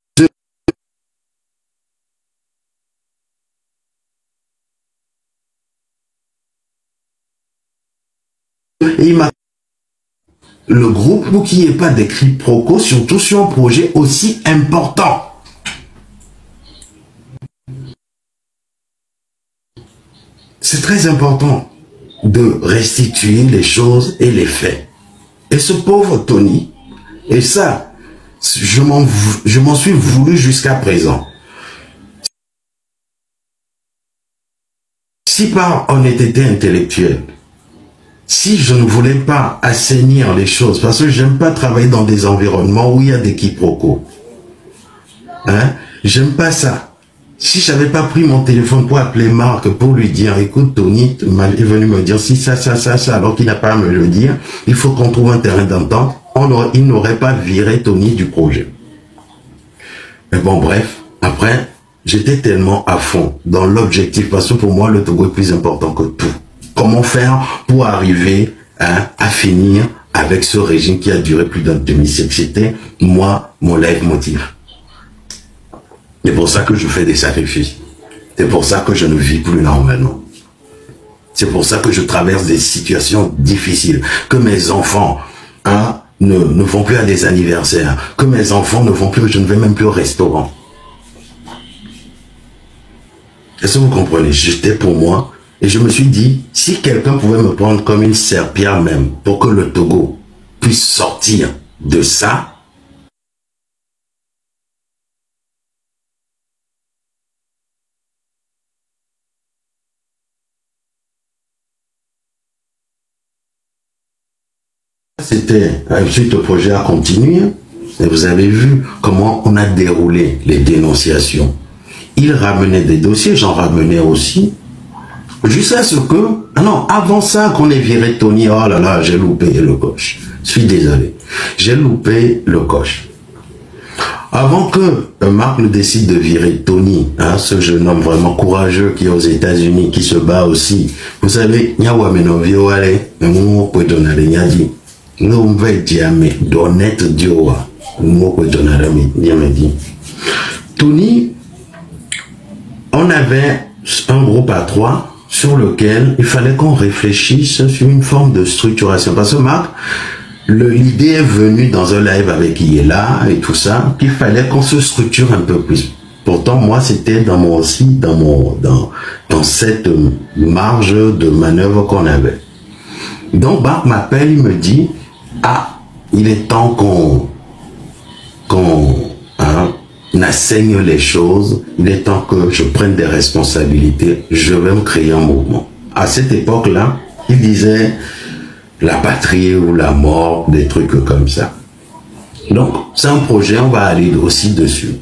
Et il m'a. Le groupe pour qu'il n'y ait pas des quiproquos, surtout sur un projet aussi important. C'est très important de restituer les choses et les faits. Et ce pauvre Tony, et ça, je m'en suis voulu jusqu'à présent. Si par honnêteté intellectuelle, si je ne voulais pas assainir les choses, parce que j'aime pas travailler dans des environnements où il y a des quiproquos. Hein? J'aime pas ça. Si j'avais pas pris mon téléphone pour appeler Marc, pour lui dire, écoute, Tony est venu me dire si ça, alors qu'il n'a pas à me le dire, il faut qu'on trouve un terrain d'entente, il n'aurait pas viré Tony du projet. Mais bon, bref, après, j'étais tellement à fond dans l'objectif, parce que pour moi, le Togo est plus important que tout. Comment faire pour arriver à finir avec ce régime qui a duré plus d'un demi-siècle? C'était, moi, mon leitmotiv. C'est pour ça que je fais des sacrifices. C'est pour ça que je ne vis plus normalement. C'est pour ça que je traverse des situations difficiles. Que mes enfants ne vont plus à des anniversaires. Que mes enfants ne vont plus, je ne vais même plus au restaurant. Est-ce que vous comprenez? J'étais pour moi. Et je me suis dit, si quelqu'un pouvait me prendre comme une serpillère même, pour que le Togo puisse sortir de ça, c'était suite au projet à continuer. Et vous avez vu comment on a déroulé les dénonciations. Il ramenait des dossiers, j'en ramenais aussi. Jusqu'à ce que, non, avant ça qu'on ait viré Tony, oh là là, j'ai loupé le coche. Je suis désolé. J'ai loupé le coche. Avant que Marc ne décide de virer Tony, ce jeune homme vraiment courageux qui est aux États-Unis, qui se bat aussi. Vous savez, Tony, on avait un groupe à 3 sur lequel il fallait qu'on réfléchisse sur une forme de structuration. Parce que Marc, l'idée est venue dans un live avec Iela et tout ça, qu'il fallait qu'on se structure un peu plus. Pourtant, moi, c'était dans cette marge de manœuvre qu'on avait. Donc, Marc m'appelle, il me dit, il est temps qu'on assaigne les choses, il est temps que je prenne des responsabilités, je vais me créer un mouvement. À cette époque-là, il disait la patrie ou la mort, des trucs comme ça. Donc, c'est un projet, on va aller aussi dessus.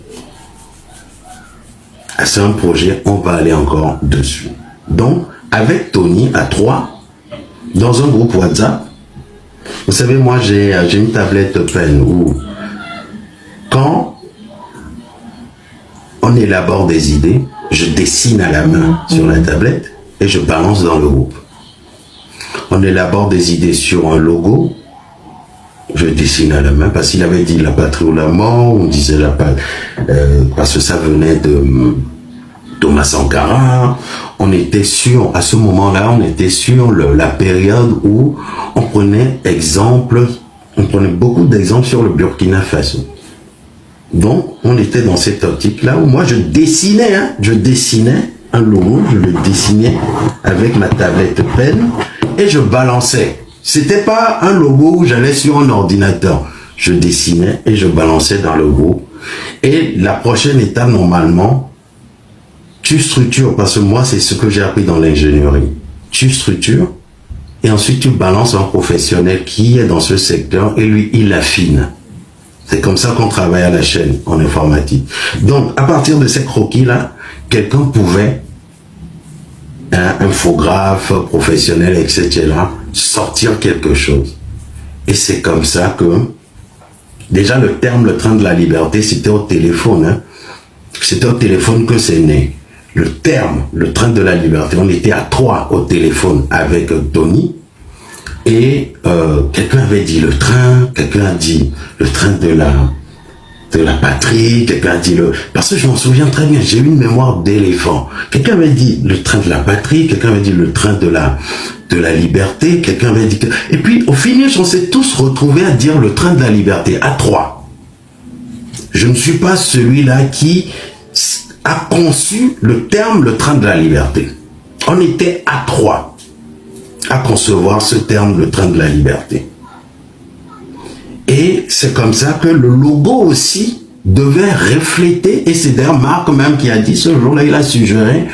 C'est un projet, on va aller encore dessus. Donc, avec Tony, à 3, dans un groupe WhatsApp, vous savez, moi, j'ai une tablette Pen où, quand on élabore des idées, je dessine à la main sur la tablette et je balance dans le groupe. On élabore des idées sur un logo, je dessine à la main, parce qu'il avait dit la patrie ou la mort, on disait la patrie, parce que ça venait de Thomas Sankara. On était sur, à ce moment-là, on était sur la période où on prenait beaucoup d'exemples sur le Burkina Faso. Donc, on était dans cette optique-là où moi, je dessinais un logo, je le dessinais avec ma tablette Pen et je balançais. C'était pas un logo où j'allais sur un ordinateur. Je dessinais et je balançais dans le groupe. Et la prochaine étape, normalement, tu structures, parce que moi, c'est ce que j'ai appris dans l'ingénierie. Tu structures et ensuite tu balances un professionnel qui est dans ce secteur et lui, il affine. C'est comme ça qu'on travaille à la chaîne en informatique. Donc, à partir de ces croquis-là, quelqu'un pouvait, un infographe professionnel, etc., sortir quelque chose. Et c'est comme ça que, déjà le terme, le train de la liberté, c'était au téléphone. C'était au téléphone que c'est né. Le terme, le train de la liberté, on était à 3 au téléphone avec Tony. Et quelqu'un avait dit le train, quelqu'un a dit le train de la patrie, quelqu'un a dit parce que je m'en souviens très bien, j'ai eu une mémoire d'éléphant. Quelqu'un avait dit le train de la patrie, quelqu'un avait dit le train de la liberté, quelqu'un avait dit et puis au finish on s'est tous retrouvés à dire le train de la liberté à 3. Je ne suis pas celui-là qui a conçu le terme le train de la liberté. On était à 3 à concevoir ce terme, le train de la liberté. Et c'est comme ça que le logo aussi devait refléter, et c'est d'ailleurs Marc même qui a dit ce jour-là, il a suggéré,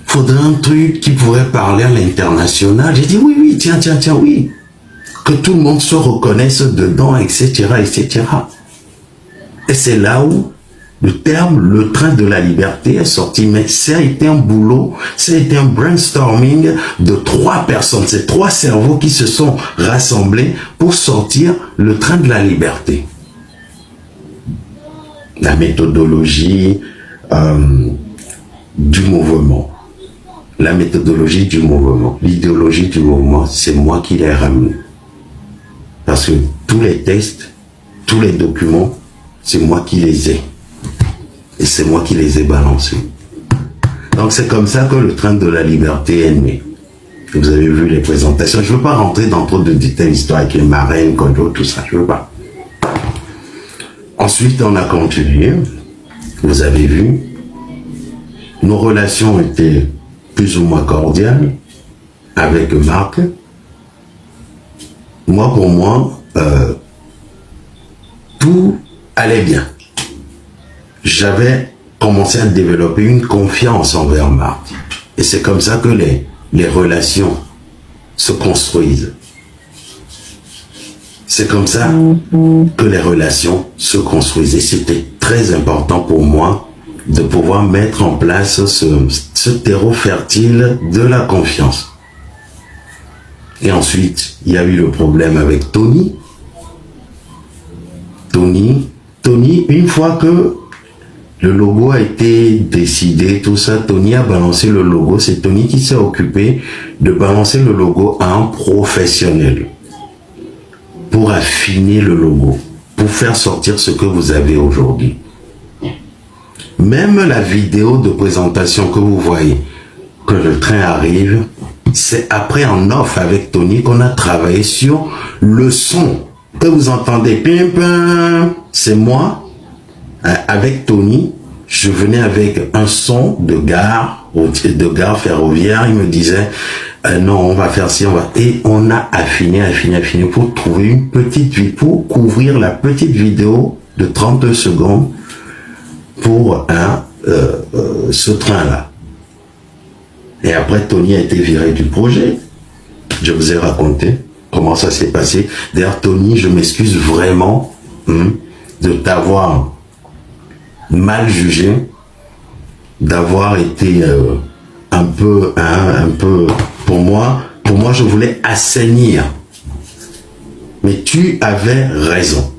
faudrait un truc qui pourrait parler à l'international. J'ai dit oui, tiens, oui. Que tout le monde se reconnaisse dedans, etc., etc. Et c'est là où le terme, le train de la liberté est sorti, mais ça a été un boulot, ça a été un brainstorming de 3 personnes, c'est 3 cerveaux qui se sont rassemblés pour sortir le train de la liberté. La méthodologie du mouvement, la méthodologie du mouvement, l'idéologie du mouvement, c'est moi qui l'ai ramené. Parce que tous les textes, tous les documents, c'est moi qui les ai. Et c'est moi qui les ai balancés. Donc c'est comme ça que le train de la liberté est né. Vous avez vu les présentations. Je ne veux pas rentrer dans trop de détails historiques avec les marraines, Kojo, tout ça. Je ne veux pas. Ensuite, on a continué. Vous avez vu. Nos relations étaient plus ou moins cordiales avec Marc. Moi, pour moi, tout allait bien. J'avais commencé à développer une confiance envers Marc. Et c'est comme ça que les relations se construisent. C'est comme ça que les relations se construisent. Et c'était très important pour moi de pouvoir mettre en place ce terreau fertile de la confiance. Et ensuite, il y a eu le problème avec Tony. Tony, une fois que le logo a été décidé, tout ça, Tony a balancé le logo. C'est Tony qui s'est occupé de balancer le logo à un professionnel pour affiner le logo, pour faire sortir ce que vous avez aujourd'hui. Même la vidéo de présentation que vous voyez, que le train arrive, c'est après en off avec Tony qu'on a travaillé sur le son que vous entendez. Pim, pim, c'est moi. Avec Tony, je venais avec un son de gare ferroviaire. Il me disait, non, on va faire ci, on va... Et on a affiné pour trouver une petite vie, pour couvrir la petite vidéo de 32 secondes pour ce train-là. Et après, Tony a été viré du projet. Je vous ai raconté comment ça s'est passé. D'ailleurs, Tony, je m'excuse vraiment de t'avoir mal jugé, d'avoir été un peu, pour moi, je voulais assainir. Mais tu avais raison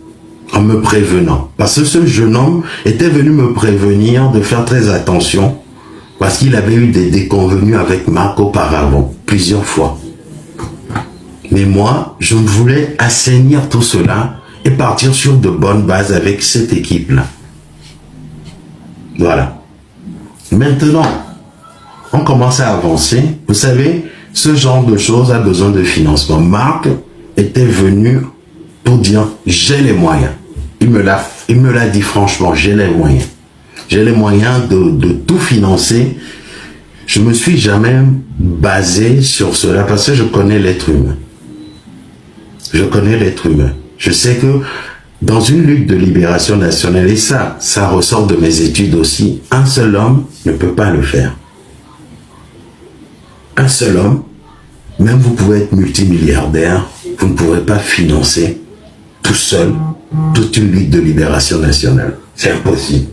en me prévenant. Parce que ce jeune homme était venu me prévenir de faire très attention parce qu'il avait eu des déconvenues avec Marc auparavant, plusieurs fois. Mais moi, je voulais assainir tout cela et partir sur de bonnes bases avec cette équipe-là. Voilà. Maintenant, on commence à avancer. Vous savez, ce genre de choses a besoin de financement. Marc était venu pour dire, j'ai les moyens. Il me l'a dit franchement, j'ai les moyens. J'ai les moyens de tout financer. Je me suis jamais basé sur cela parce que je connais l'être humain. Je connais l'être humain. Je sais que dans une lutte de libération nationale, et ça ressort de mes études aussi, un seul homme ne peut pas le faire. Un seul homme, même vous pouvez être multimilliardaire, vous ne pourrez pas financer tout seul toute une lutte de libération nationale. C'est impossible.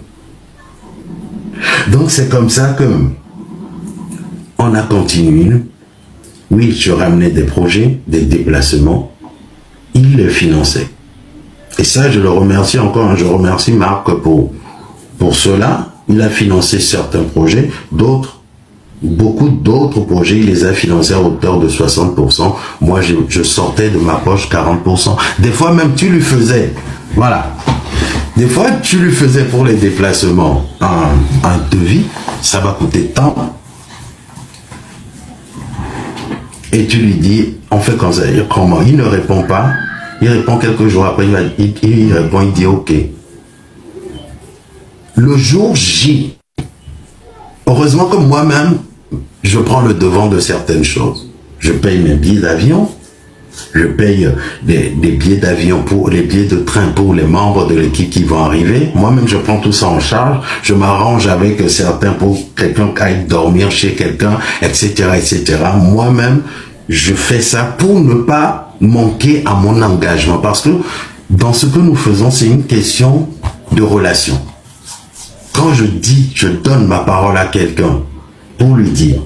Donc c'est comme ça que on a continué. Oui, je ramenais des projets, des déplacements. Il les finançait. Et ça, je le remercie encore. Je remercie Marc pour cela. Il a financé certains projets, d'autres, beaucoup d'autres projets, il les a financés à hauteur de 60%. Moi, je sortais de ma poche 40%. Des fois, même, tu lui faisais. Voilà. Des fois, tu lui faisais pour les déplacements un devis. Ça va coûter tant. Et tu lui dis, on fait comme ça. Comment? Il ne répond pas. Il répond quelques jours après, il répond, il dit ok. Le jour J, heureusement que moi-même, je prends le devant de certaines choses. Je paye mes billets d'avion, je paye des billets d'avion pour les billets de train pour les membres de l'équipe qui vont arriver. Moi-même, je prends tout ça en charge. Je m'arrange avec certains pour quelqu'un qui aille dormir chez quelqu'un, etc., etc. Moi-même, je fais ça pour ne pas manquer à mon engagement. Parce que dans ce que nous faisons, c'est une question de relation. Quand je dis, je donne ma parole à quelqu'un pour lui dire,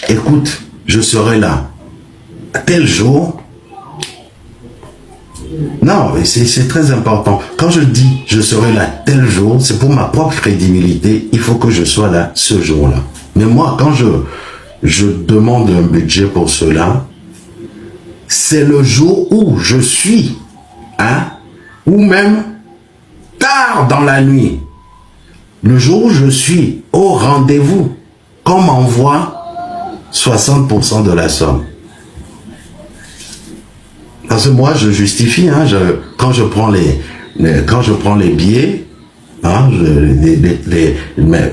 écoute, je serai là à tel jour. Non, c'est très important. Quand je dis, je serai là tel jour, c'est pour ma propre crédibilité. Il faut que je sois là ce jour-là. Mais moi, quand je demande un budget pour cela, c'est le jour où je suis, ou même tard dans la nuit, le jour où je suis au rendez-vous qu'on m'envoie 60% de la somme. Parce que moi, je justifie, hein, quand je prends les billets, hein,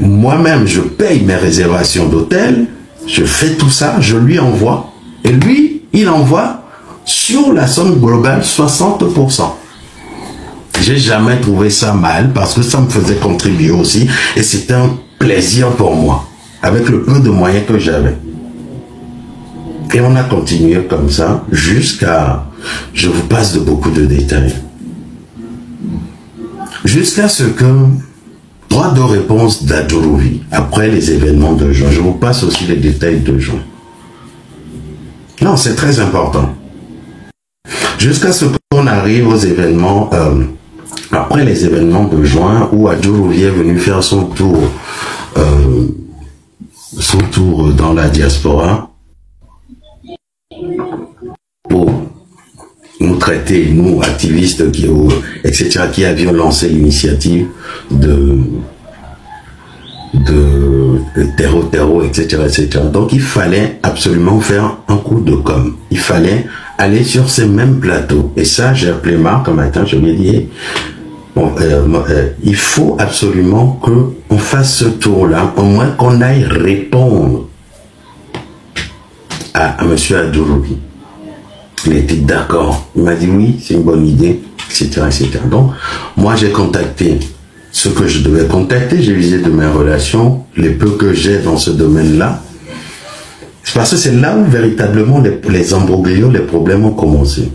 moi-même, je paye mes réservations d'hôtel, je fais tout ça, je lui envoie. Et lui, il envoie sur la somme globale 60%. J'ai jamais trouvé ça mal parce que ça me faisait contribuer aussi et c'était un plaisir pour moi, avec le peu de moyens que j'avais. Et on a continué comme ça jusqu'à, je vous passe de beaucoup de détails, jusqu'à ce que, droit de réponse d'Adjourouvi, après les événements de juin, je vous passe aussi les détails de juin. Non, c'est très important. Jusqu'à ce qu'on arrive aux événements, après les événements de juin, où Adjourouvi est venu faire son tour dans la diaspora, pour nous traiter, nous, activistes, etc., qui avions lancé l'initiative de terreau, etc., etc. Donc, il fallait absolument faire un coup de com'. Il fallait aller sur ces mêmes plateaux. Et ça, j'ai appelé Marc un matin, je lui ai dit, bon, il faut absolument qu'on fasse ce tour-là, au moins qu'on aille répondre à M. Adjourouvi. Il était d'accord. Il m'a dit oui, c'est une bonne idée, etc., etc. Donc, moi, j'ai contacté ce que je devais contacter. J'ai visé de mes relations, les peu que j'ai dans ce domaine-là. C'est parce que c'est là où véritablement les embroglios, les problèmes ont commencé.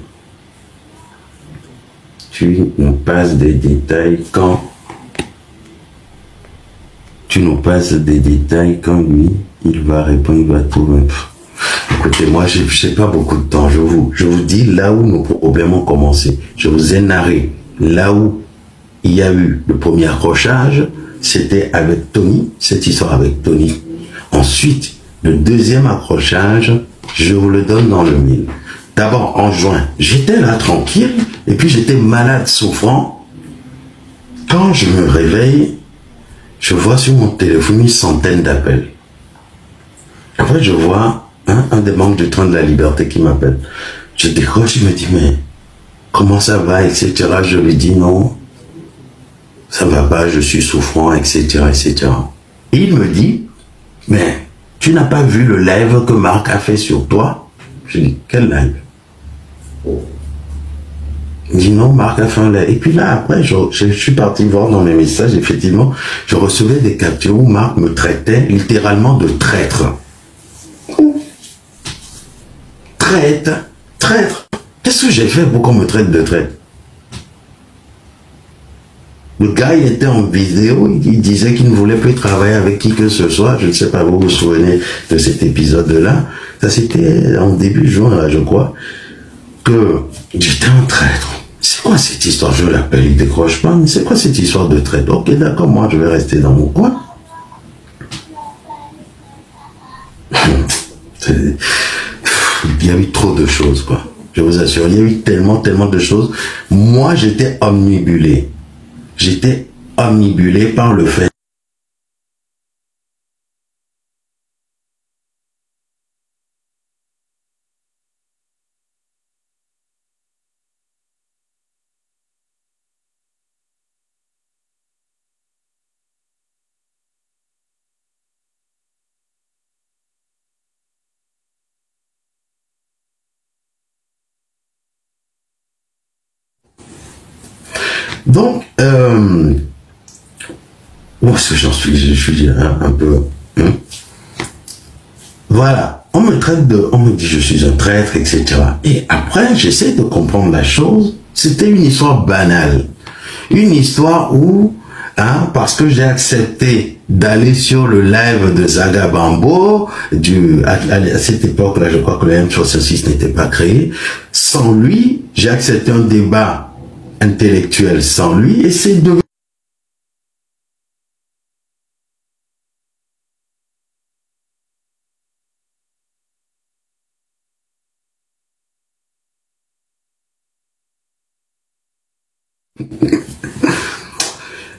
Tu nous passes des détails quand lui, il va répondre, il va tout. Écoutez, moi, je n'ai pas beaucoup de temps. Je vous dis là où nos problèmes ont commencé. Je vous ai narré là où il y a eu le premier accrochage, c'était avec Tony, cette histoire avec Tony. Ensuite, le deuxième accrochage, je vous le donne dans le mille. D'abord, en juin, j'étais là tranquille, et puis j'étais malade, souffrant. Quand je me réveille, je vois sur mon téléphone une centaine d'appels. Après, je vois un des membres du Train de la Liberté qui m'appelle. Je décroche, il me dit, mais comment ça va, etc. Je lui dis non, ça va pas, je suis souffrant, etc., etc. Et il me dit, mais tu n'as pas vu le live que Marc a fait sur toi? Je dis, quel live? Il dit non, Marc a fait un live. Et puis là, après, je suis parti voir dans mes messages, effectivement, je recevais des captures où Marc me traitait littéralement de traître. Traître. Qu'est-ce que j'ai fait pour qu'on me traite de traître? Le gars, il était en vidéo, il disait qu'il ne voulait plus travailler avec qui que ce soit. Je ne sais pas, vous vous souvenez de cet épisode-là. Ça, c'était en début juin, là, je crois, que j'étais un traître. C'est quoi cette histoire? Je l'appelle, il décroche pas, mais c'est quoi cette histoire de traître? Ok, d'accord, moi, je vais rester dans mon coin. Il y a eu trop de choses, quoi. Je vous assure, il y a eu tellement de choses. Moi, j'étais omnibulé. J'étais omnibulé par le fait. Donc, où est-ce que j'en suis? Je suis un peu... Voilà, on me dit je suis un traître, etc. Et après, j'essaie de comprendre la chose. C'était une histoire banale. Une histoire où, parce que j'ai accepté d'aller sur le live de Zagabambo, à cette époque-là, je crois que le M66 n'était pas créé. Sans lui, j'ai accepté un débat intellectuel sans lui, et c'est devenu...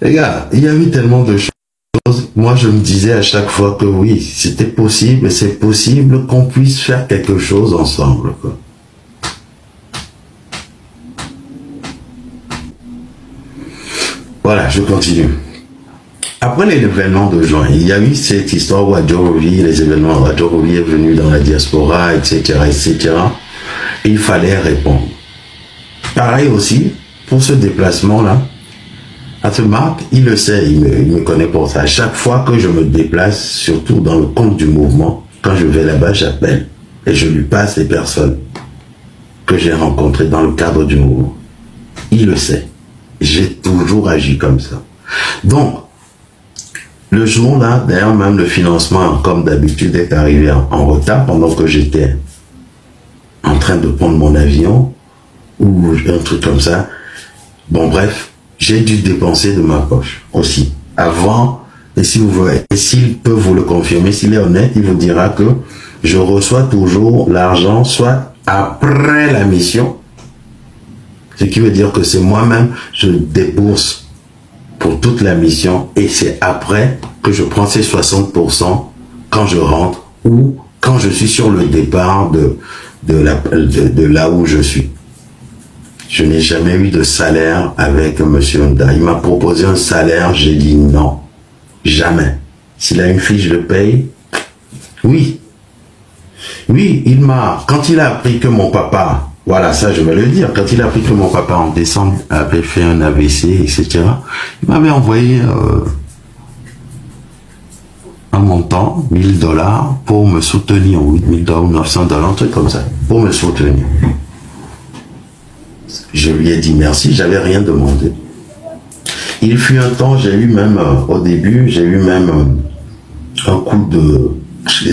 Les gars, il y a eu tellement de choses moi je me disais à chaque fois que oui, c'était possible, et c'est possible qu'on puisse faire quelque chose ensemble, quoi. Voilà, je continue. Après l'événement de juin, il y a eu cette histoire où Adjorovi, les événements où Adjorovi est venu dans la diaspora, etc., etc. Et il fallait répondre. Pareil aussi, pour ce déplacement-là, Marc, il le sait, il me connaît pour ça. À chaque fois que je me déplace, surtout dans le compte du mouvement, quand je vais là-bas, j'appelle et je lui passe les personnes que j'ai rencontrées dans le cadre du mouvement. Il le sait. J'ai toujours agi comme ça. Donc, le jour-là, d'ailleurs, même le financement, comme d'habitude, est arrivé en retard pendant que j'étais en train de prendre mon avion ou un truc comme ça. Bon, bref. J'ai dû dépenser de ma poche aussi. Avant, et si vous voulez, et s'il peut vous le confirmer, s'il est honnête, il vous dira que je reçois toujours l'argent, soit après la mission, ce qui veut dire que c'est moi-même, je débourse pour toute la mission, et c'est après que je prends ces 60% quand je rentre, ou quand je suis sur le départ de là où je suis. Je n'ai jamais eu de salaire avec M. Honda. Il m'a proposé un salaire, j'ai dit non. Jamais. S'il a une fiche de paye, oui. Oui, quand il a appris que mon papa, voilà, ça je vais le dire, quand il a appris que mon papa en décembre avait fait un AVC, etc., il m'avait envoyé un montant, 1000 $, pour me soutenir, oui, 1000 $, 900 $, un truc comme ça, pour me soutenir. Je lui ai dit merci, j'avais rien demandé. Il fut un temps, j'ai eu même, au début, j'ai eu même un coup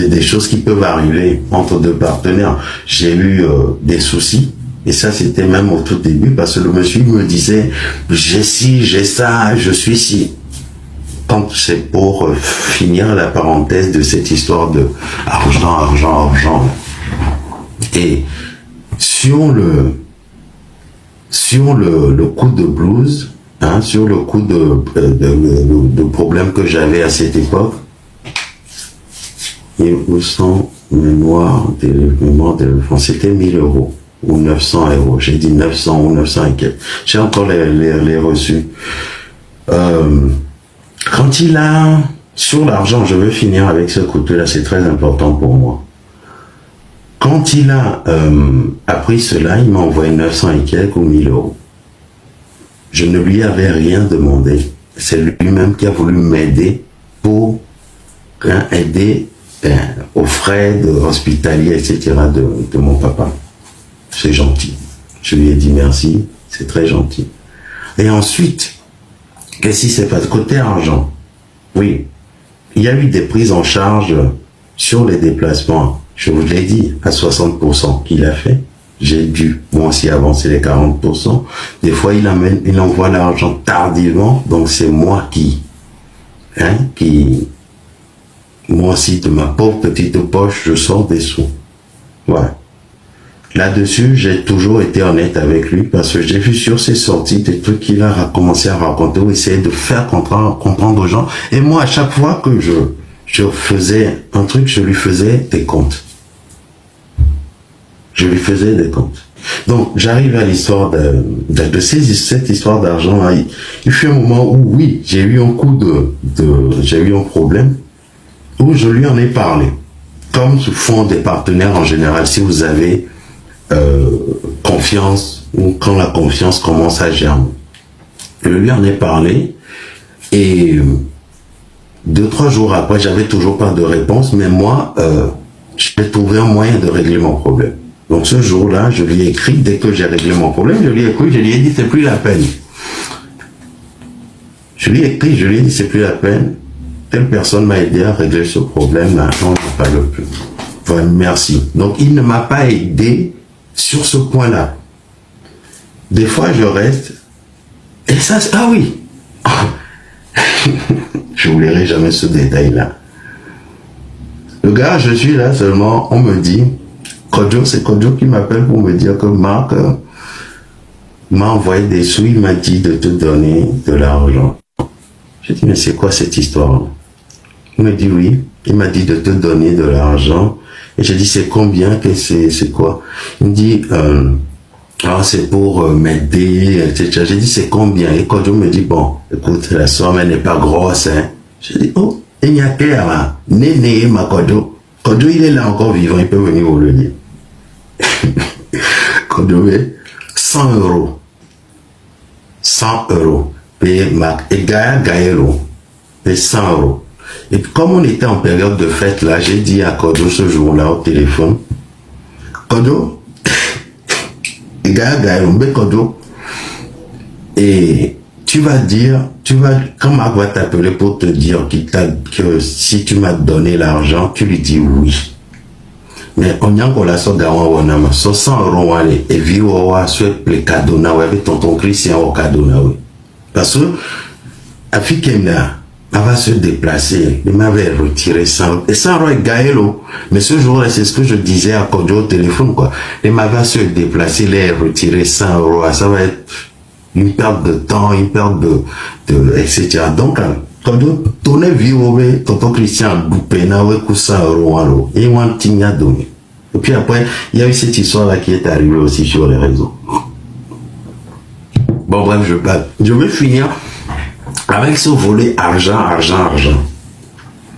des choses qui peuvent arriver entre deux partenaires. J'ai eu des soucis, et ça c'était même au tout début, parce que le monsieur me disait, j'ai ci, j'ai ça, je suis ci. Quand c'est pour finir la parenthèse de cette histoire de argent, argent, argent. Et sur le coup de blues, hein, sur le coup de problème que j'avais à cette époque, et où sont mémoire d'éléphant, c'était 1000 € ou 900 €. J'ai dit 900 ou 900 et quelques. J'ai encore les reçus. Quand il a, sur l'argent, je veux finir avec ce côté-là, c'est très important pour moi. Quand il a appris cela, il m'a envoyé 900 et quelques ou 1000 €. Je ne lui avais rien demandé. C'est lui-même qui a voulu m'aider pour aider aux frais hospitaliers, etc. de mon papa. C'est gentil. Je lui ai dit merci, c'est très gentil. Et ensuite, qu'est-ce qui s'est passé? Côté argent, oui, il y a eu des prises en charge sur les déplacements. Je vous l'ai dit, à 60% qu'il a fait. J'ai dû, moi aussi, avancer les 40%. Des fois, il envoie l'argent tardivement, donc c'est moi moi aussi, de ma pauvre petite poche, je sors des sous. Voilà. Là-dessus, j'ai toujours été honnête avec lui, parce que j'ai vu sur ses sorties des trucs qu'il a commencé à raconter, ou essayer de faire comprendre aux gens. Et moi, à chaque fois que je faisais un truc, je lui faisais des comptes. Je lui faisais des comptes. Donc, j'arrive à l'histoire cette histoire d'argent. Il fut un moment où, oui, j'ai eu un coup j'ai eu un problème, où je lui en ai parlé. Comme font des partenaires en général, si vous avez confiance, ou quand la confiance commence à germer. Je lui en ai parlé, et 2-3 jours après, j'avais toujours pas de réponse, mais moi, j'ai trouvé un moyen de régler mon problème. Donc ce jour-là, je lui ai écrit, dès que j'ai réglé mon problème, je lui ai écrit, je lui ai dit, c'est plus la peine. Je lui ai écrit, je lui ai dit, c'est plus la peine. Telle personne m'a aidé à régler ce problème, maintenant on ne parle plus. Enfin, merci. Donc il ne m'a pas aidé sur ce point-là. Des fois, je reste, et ça, ah oui, je n'oublierai jamais ce détail-là. Le gars, je suis là seulement, on me dit, Kodjo, c'est Kodjo qui m'appelle pour me dire que Marc m'a envoyé des sous, il m'a dit de te donner de l'argent. J'ai dit, mais c'est quoi cette histoire? Il me dit oui. Il m'a dit de te donner de l'argent. Et j'ai dit, c'est combien que c'est quoi? Il me dit, c'est pour m'aider, etc. J'ai dit, c'est combien? Et Kojo me dit, bon, écoute, la somme, elle n'est pas grosse, hein. J'ai dit, oh, il n'y a qu'à là. Néné, ma Kojo. Kojo, il est là encore vivant, il peut venir vous le dire. Kojo, 100 euros. 100 euros. Payé Marc. Et Gaëlo. Et 100 euros. Et puis, comme on était en période de fête, là, j'ai dit à Kojo ce jour-là au téléphone, Kojo, Gaëlo, Kojo, et tu vas dire, quand Marc va t'appeler pour te dire que si tu m'as donné l'argent, tu lui dis oui. Mais on y a encore la sorte d'Awan, 100 euros, et vivo, soit les cadeaux, avec tonton Christian au cadeau, parce que, à Fikemna, elle va se déplacer. Il m'avait retiré 100 et 100 euros est Gaëlo. Mais ce jour-là, c'est ce que je disais à Kojo au téléphone, quoi. Il m'avait se déplacer, il a retiré 100 euros. Ça va être une perte de temps, une perte etc. Donc, Kojo, ton vivre, tonton Christian, boupé, n'a pas 100 euros, et on t'a donné. Et puis après, il y a eu cette histoire-là qui est arrivée aussi sur les réseaux. Bon, bref, je vais finir avec ce volet argent.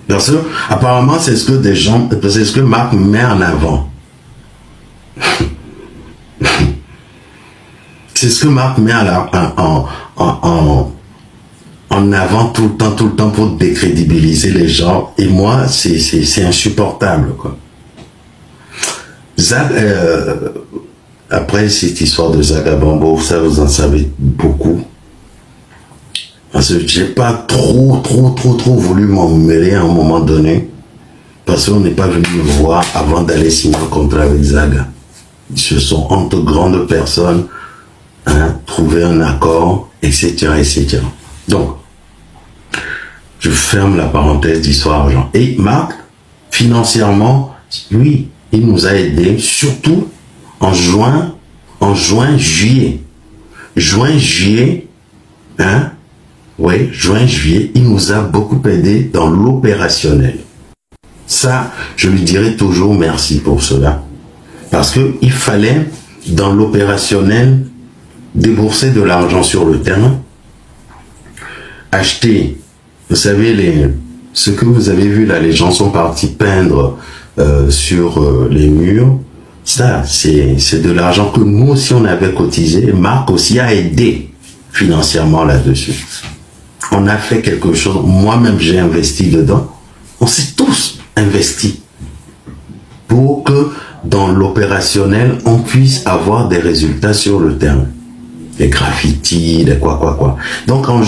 Parce que, apparemment, c'est ce que Marc met en avant. C'est ce que Marc met en avant tout le temps pour décrédibiliser les gens. Et moi, c'est insupportable, quoi. Zag, après cette histoire de Zagabambo, ça vous en savez beaucoup. Parce que j'ai pas trop voulu m'en mêler à un moment donné. Parce qu'on n'est pas venu me voir avant d'aller signer un contrat avec Zaga. Ils se sont entre grandes personnes, hein, trouvé un accord, etc., etc. Donc, je ferme la parenthèse d'histoire argent. Et Marc, financièrement, lui, il nous a aidés, surtout en juin, juillet. Juillet, hein, oui, juillet, il nous a beaucoup aidé dans l'opérationnel. Ça, je lui dirai toujours merci pour cela. Parce que il fallait, dans l'opérationnel, débourser de l'argent sur le terrain, acheter, vous savez, ce que vous avez vu là, les gens sont partis peindre sur les murs. Ça, c'est de l'argent que nous aussi on avait cotisé. Marc aussi a aidé financièrement là-dessus. On a fait quelque chose, moi-même j'ai investi dedans. On s'est tous investis pour que dans l'opérationnel, on puisse avoir des résultats sur le terrain. Des graffitis, des quoi. Donc en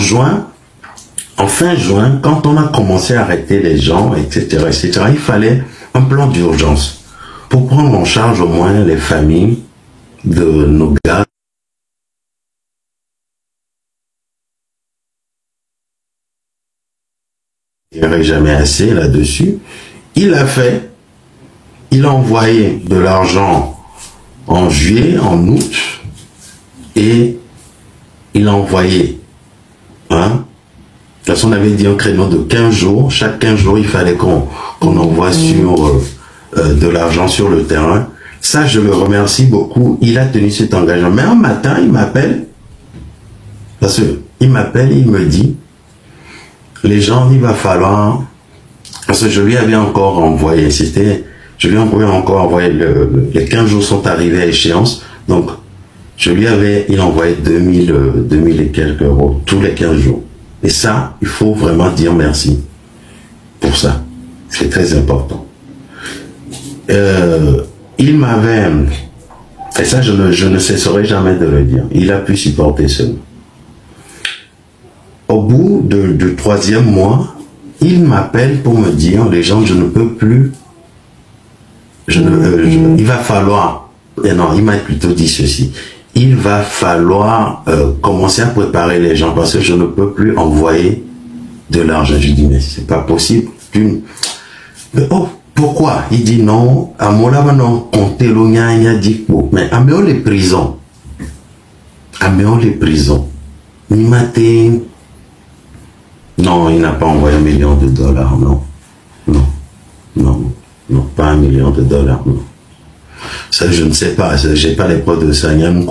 fin juin, quand on a commencé à arrêter les gens, etc., il fallait un plan d'urgence pour prendre en charge au moins les familles de nos gars. Il n'y aurait jamais assez là-dessus. Il a envoyé de l'argent en juillet, en août, et il a envoyé, hein, de toute façon on avait dit un créneau de 15 jours, chaque 15 jours il fallait qu'on envoie sur de l'argent sur le terrain. Ça je le remercie beaucoup, il a tenu cet engagement. Mais un matin il m'appelle, parce qu'il m'appelle et il me dit, les gens, il va falloir, parce que je lui avais encore envoyé, je lui avais encore envoyé, les 15 jours sont arrivés à échéance, donc il envoyé 2000 et quelques euros tous les 15 jours. Et ça, il faut vraiment dire merci pour ça. C'est très important. Il m'avait, et ça je ne cesserai jamais de le dire, il a pu supporter cela. Au bout du 3e mois, il m'appelle pour me dire, les gens, je ne peux plus, il va falloir, et non, il m'a plutôt dit ceci, il va falloir commencer à préparer les gens parce que je ne peux plus envoyer de l'argent. Je dis, mais c'est pas possible. Mais oh, pourquoi? Il dit non, à Molava non, comptez l'oignon, il a dit, mais améo les prisons. Améo les prisons. Ni matin. Non, il n'a pas envoyé $1 million, non. Non, pas $1 million. Non. Ça, je ne sais pas. Je n'ai pas les preuves de ça. Peut-être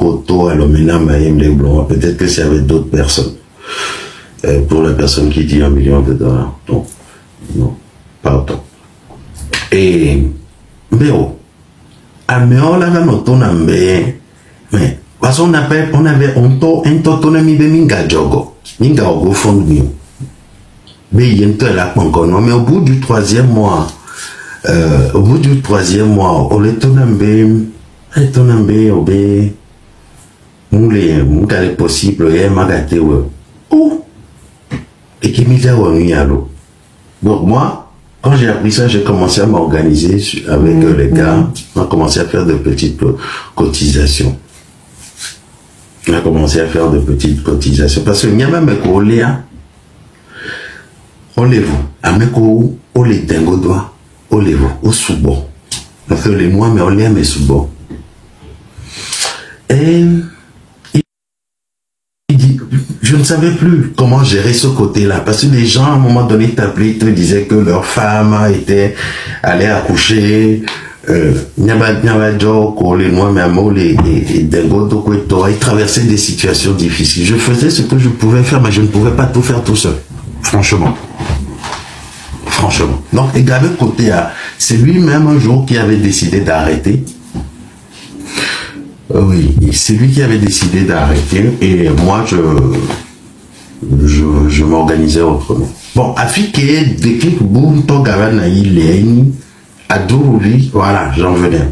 que c'est avec d'autres personnes. Pour la personne qui dit $1 million. Non, non, pas autant. Et, mais oh, à Méo, là, mais, parce qu'on avait, un totonami de minga jogo, minga ogo fond mieux. Mais il y a un tel encore, mais au bout du troisième mois, on les tonambe, moulé possible, et magate, oh, et qui m'y a alors. Donc moi, quand j'ai appris ça, j'ai commencé à m'organiser avec les gars. On a commencé à faire de petites cotisations. On a commencé à faire de petites cotisations. Parce que il y a même un coléa. On les voit. Ameko, on les dingo doigt. On les voit. Au sous-bon. On fait les mois, mais on les met sous-bon. Et je ne savais plus comment gérer ce côté-là, parce que les gens, à un moment donné, t'appelaient, te disaient que leur femme était allée accoucher, ils traversaient des situations difficiles. Je faisais ce que je pouvais faire, mais je ne pouvais pas tout faire tout seul. Franchement. Franchement. Donc, et de côté, c'est lui-même un jour qui avait décidé d'arrêter. Oui, c'est lui qui avait décidé d'arrêter et moi je m'organisais autrement. Bon, Afike, déclic, boum, ton gavana, il est, à Dourouli, voilà, j'en venais.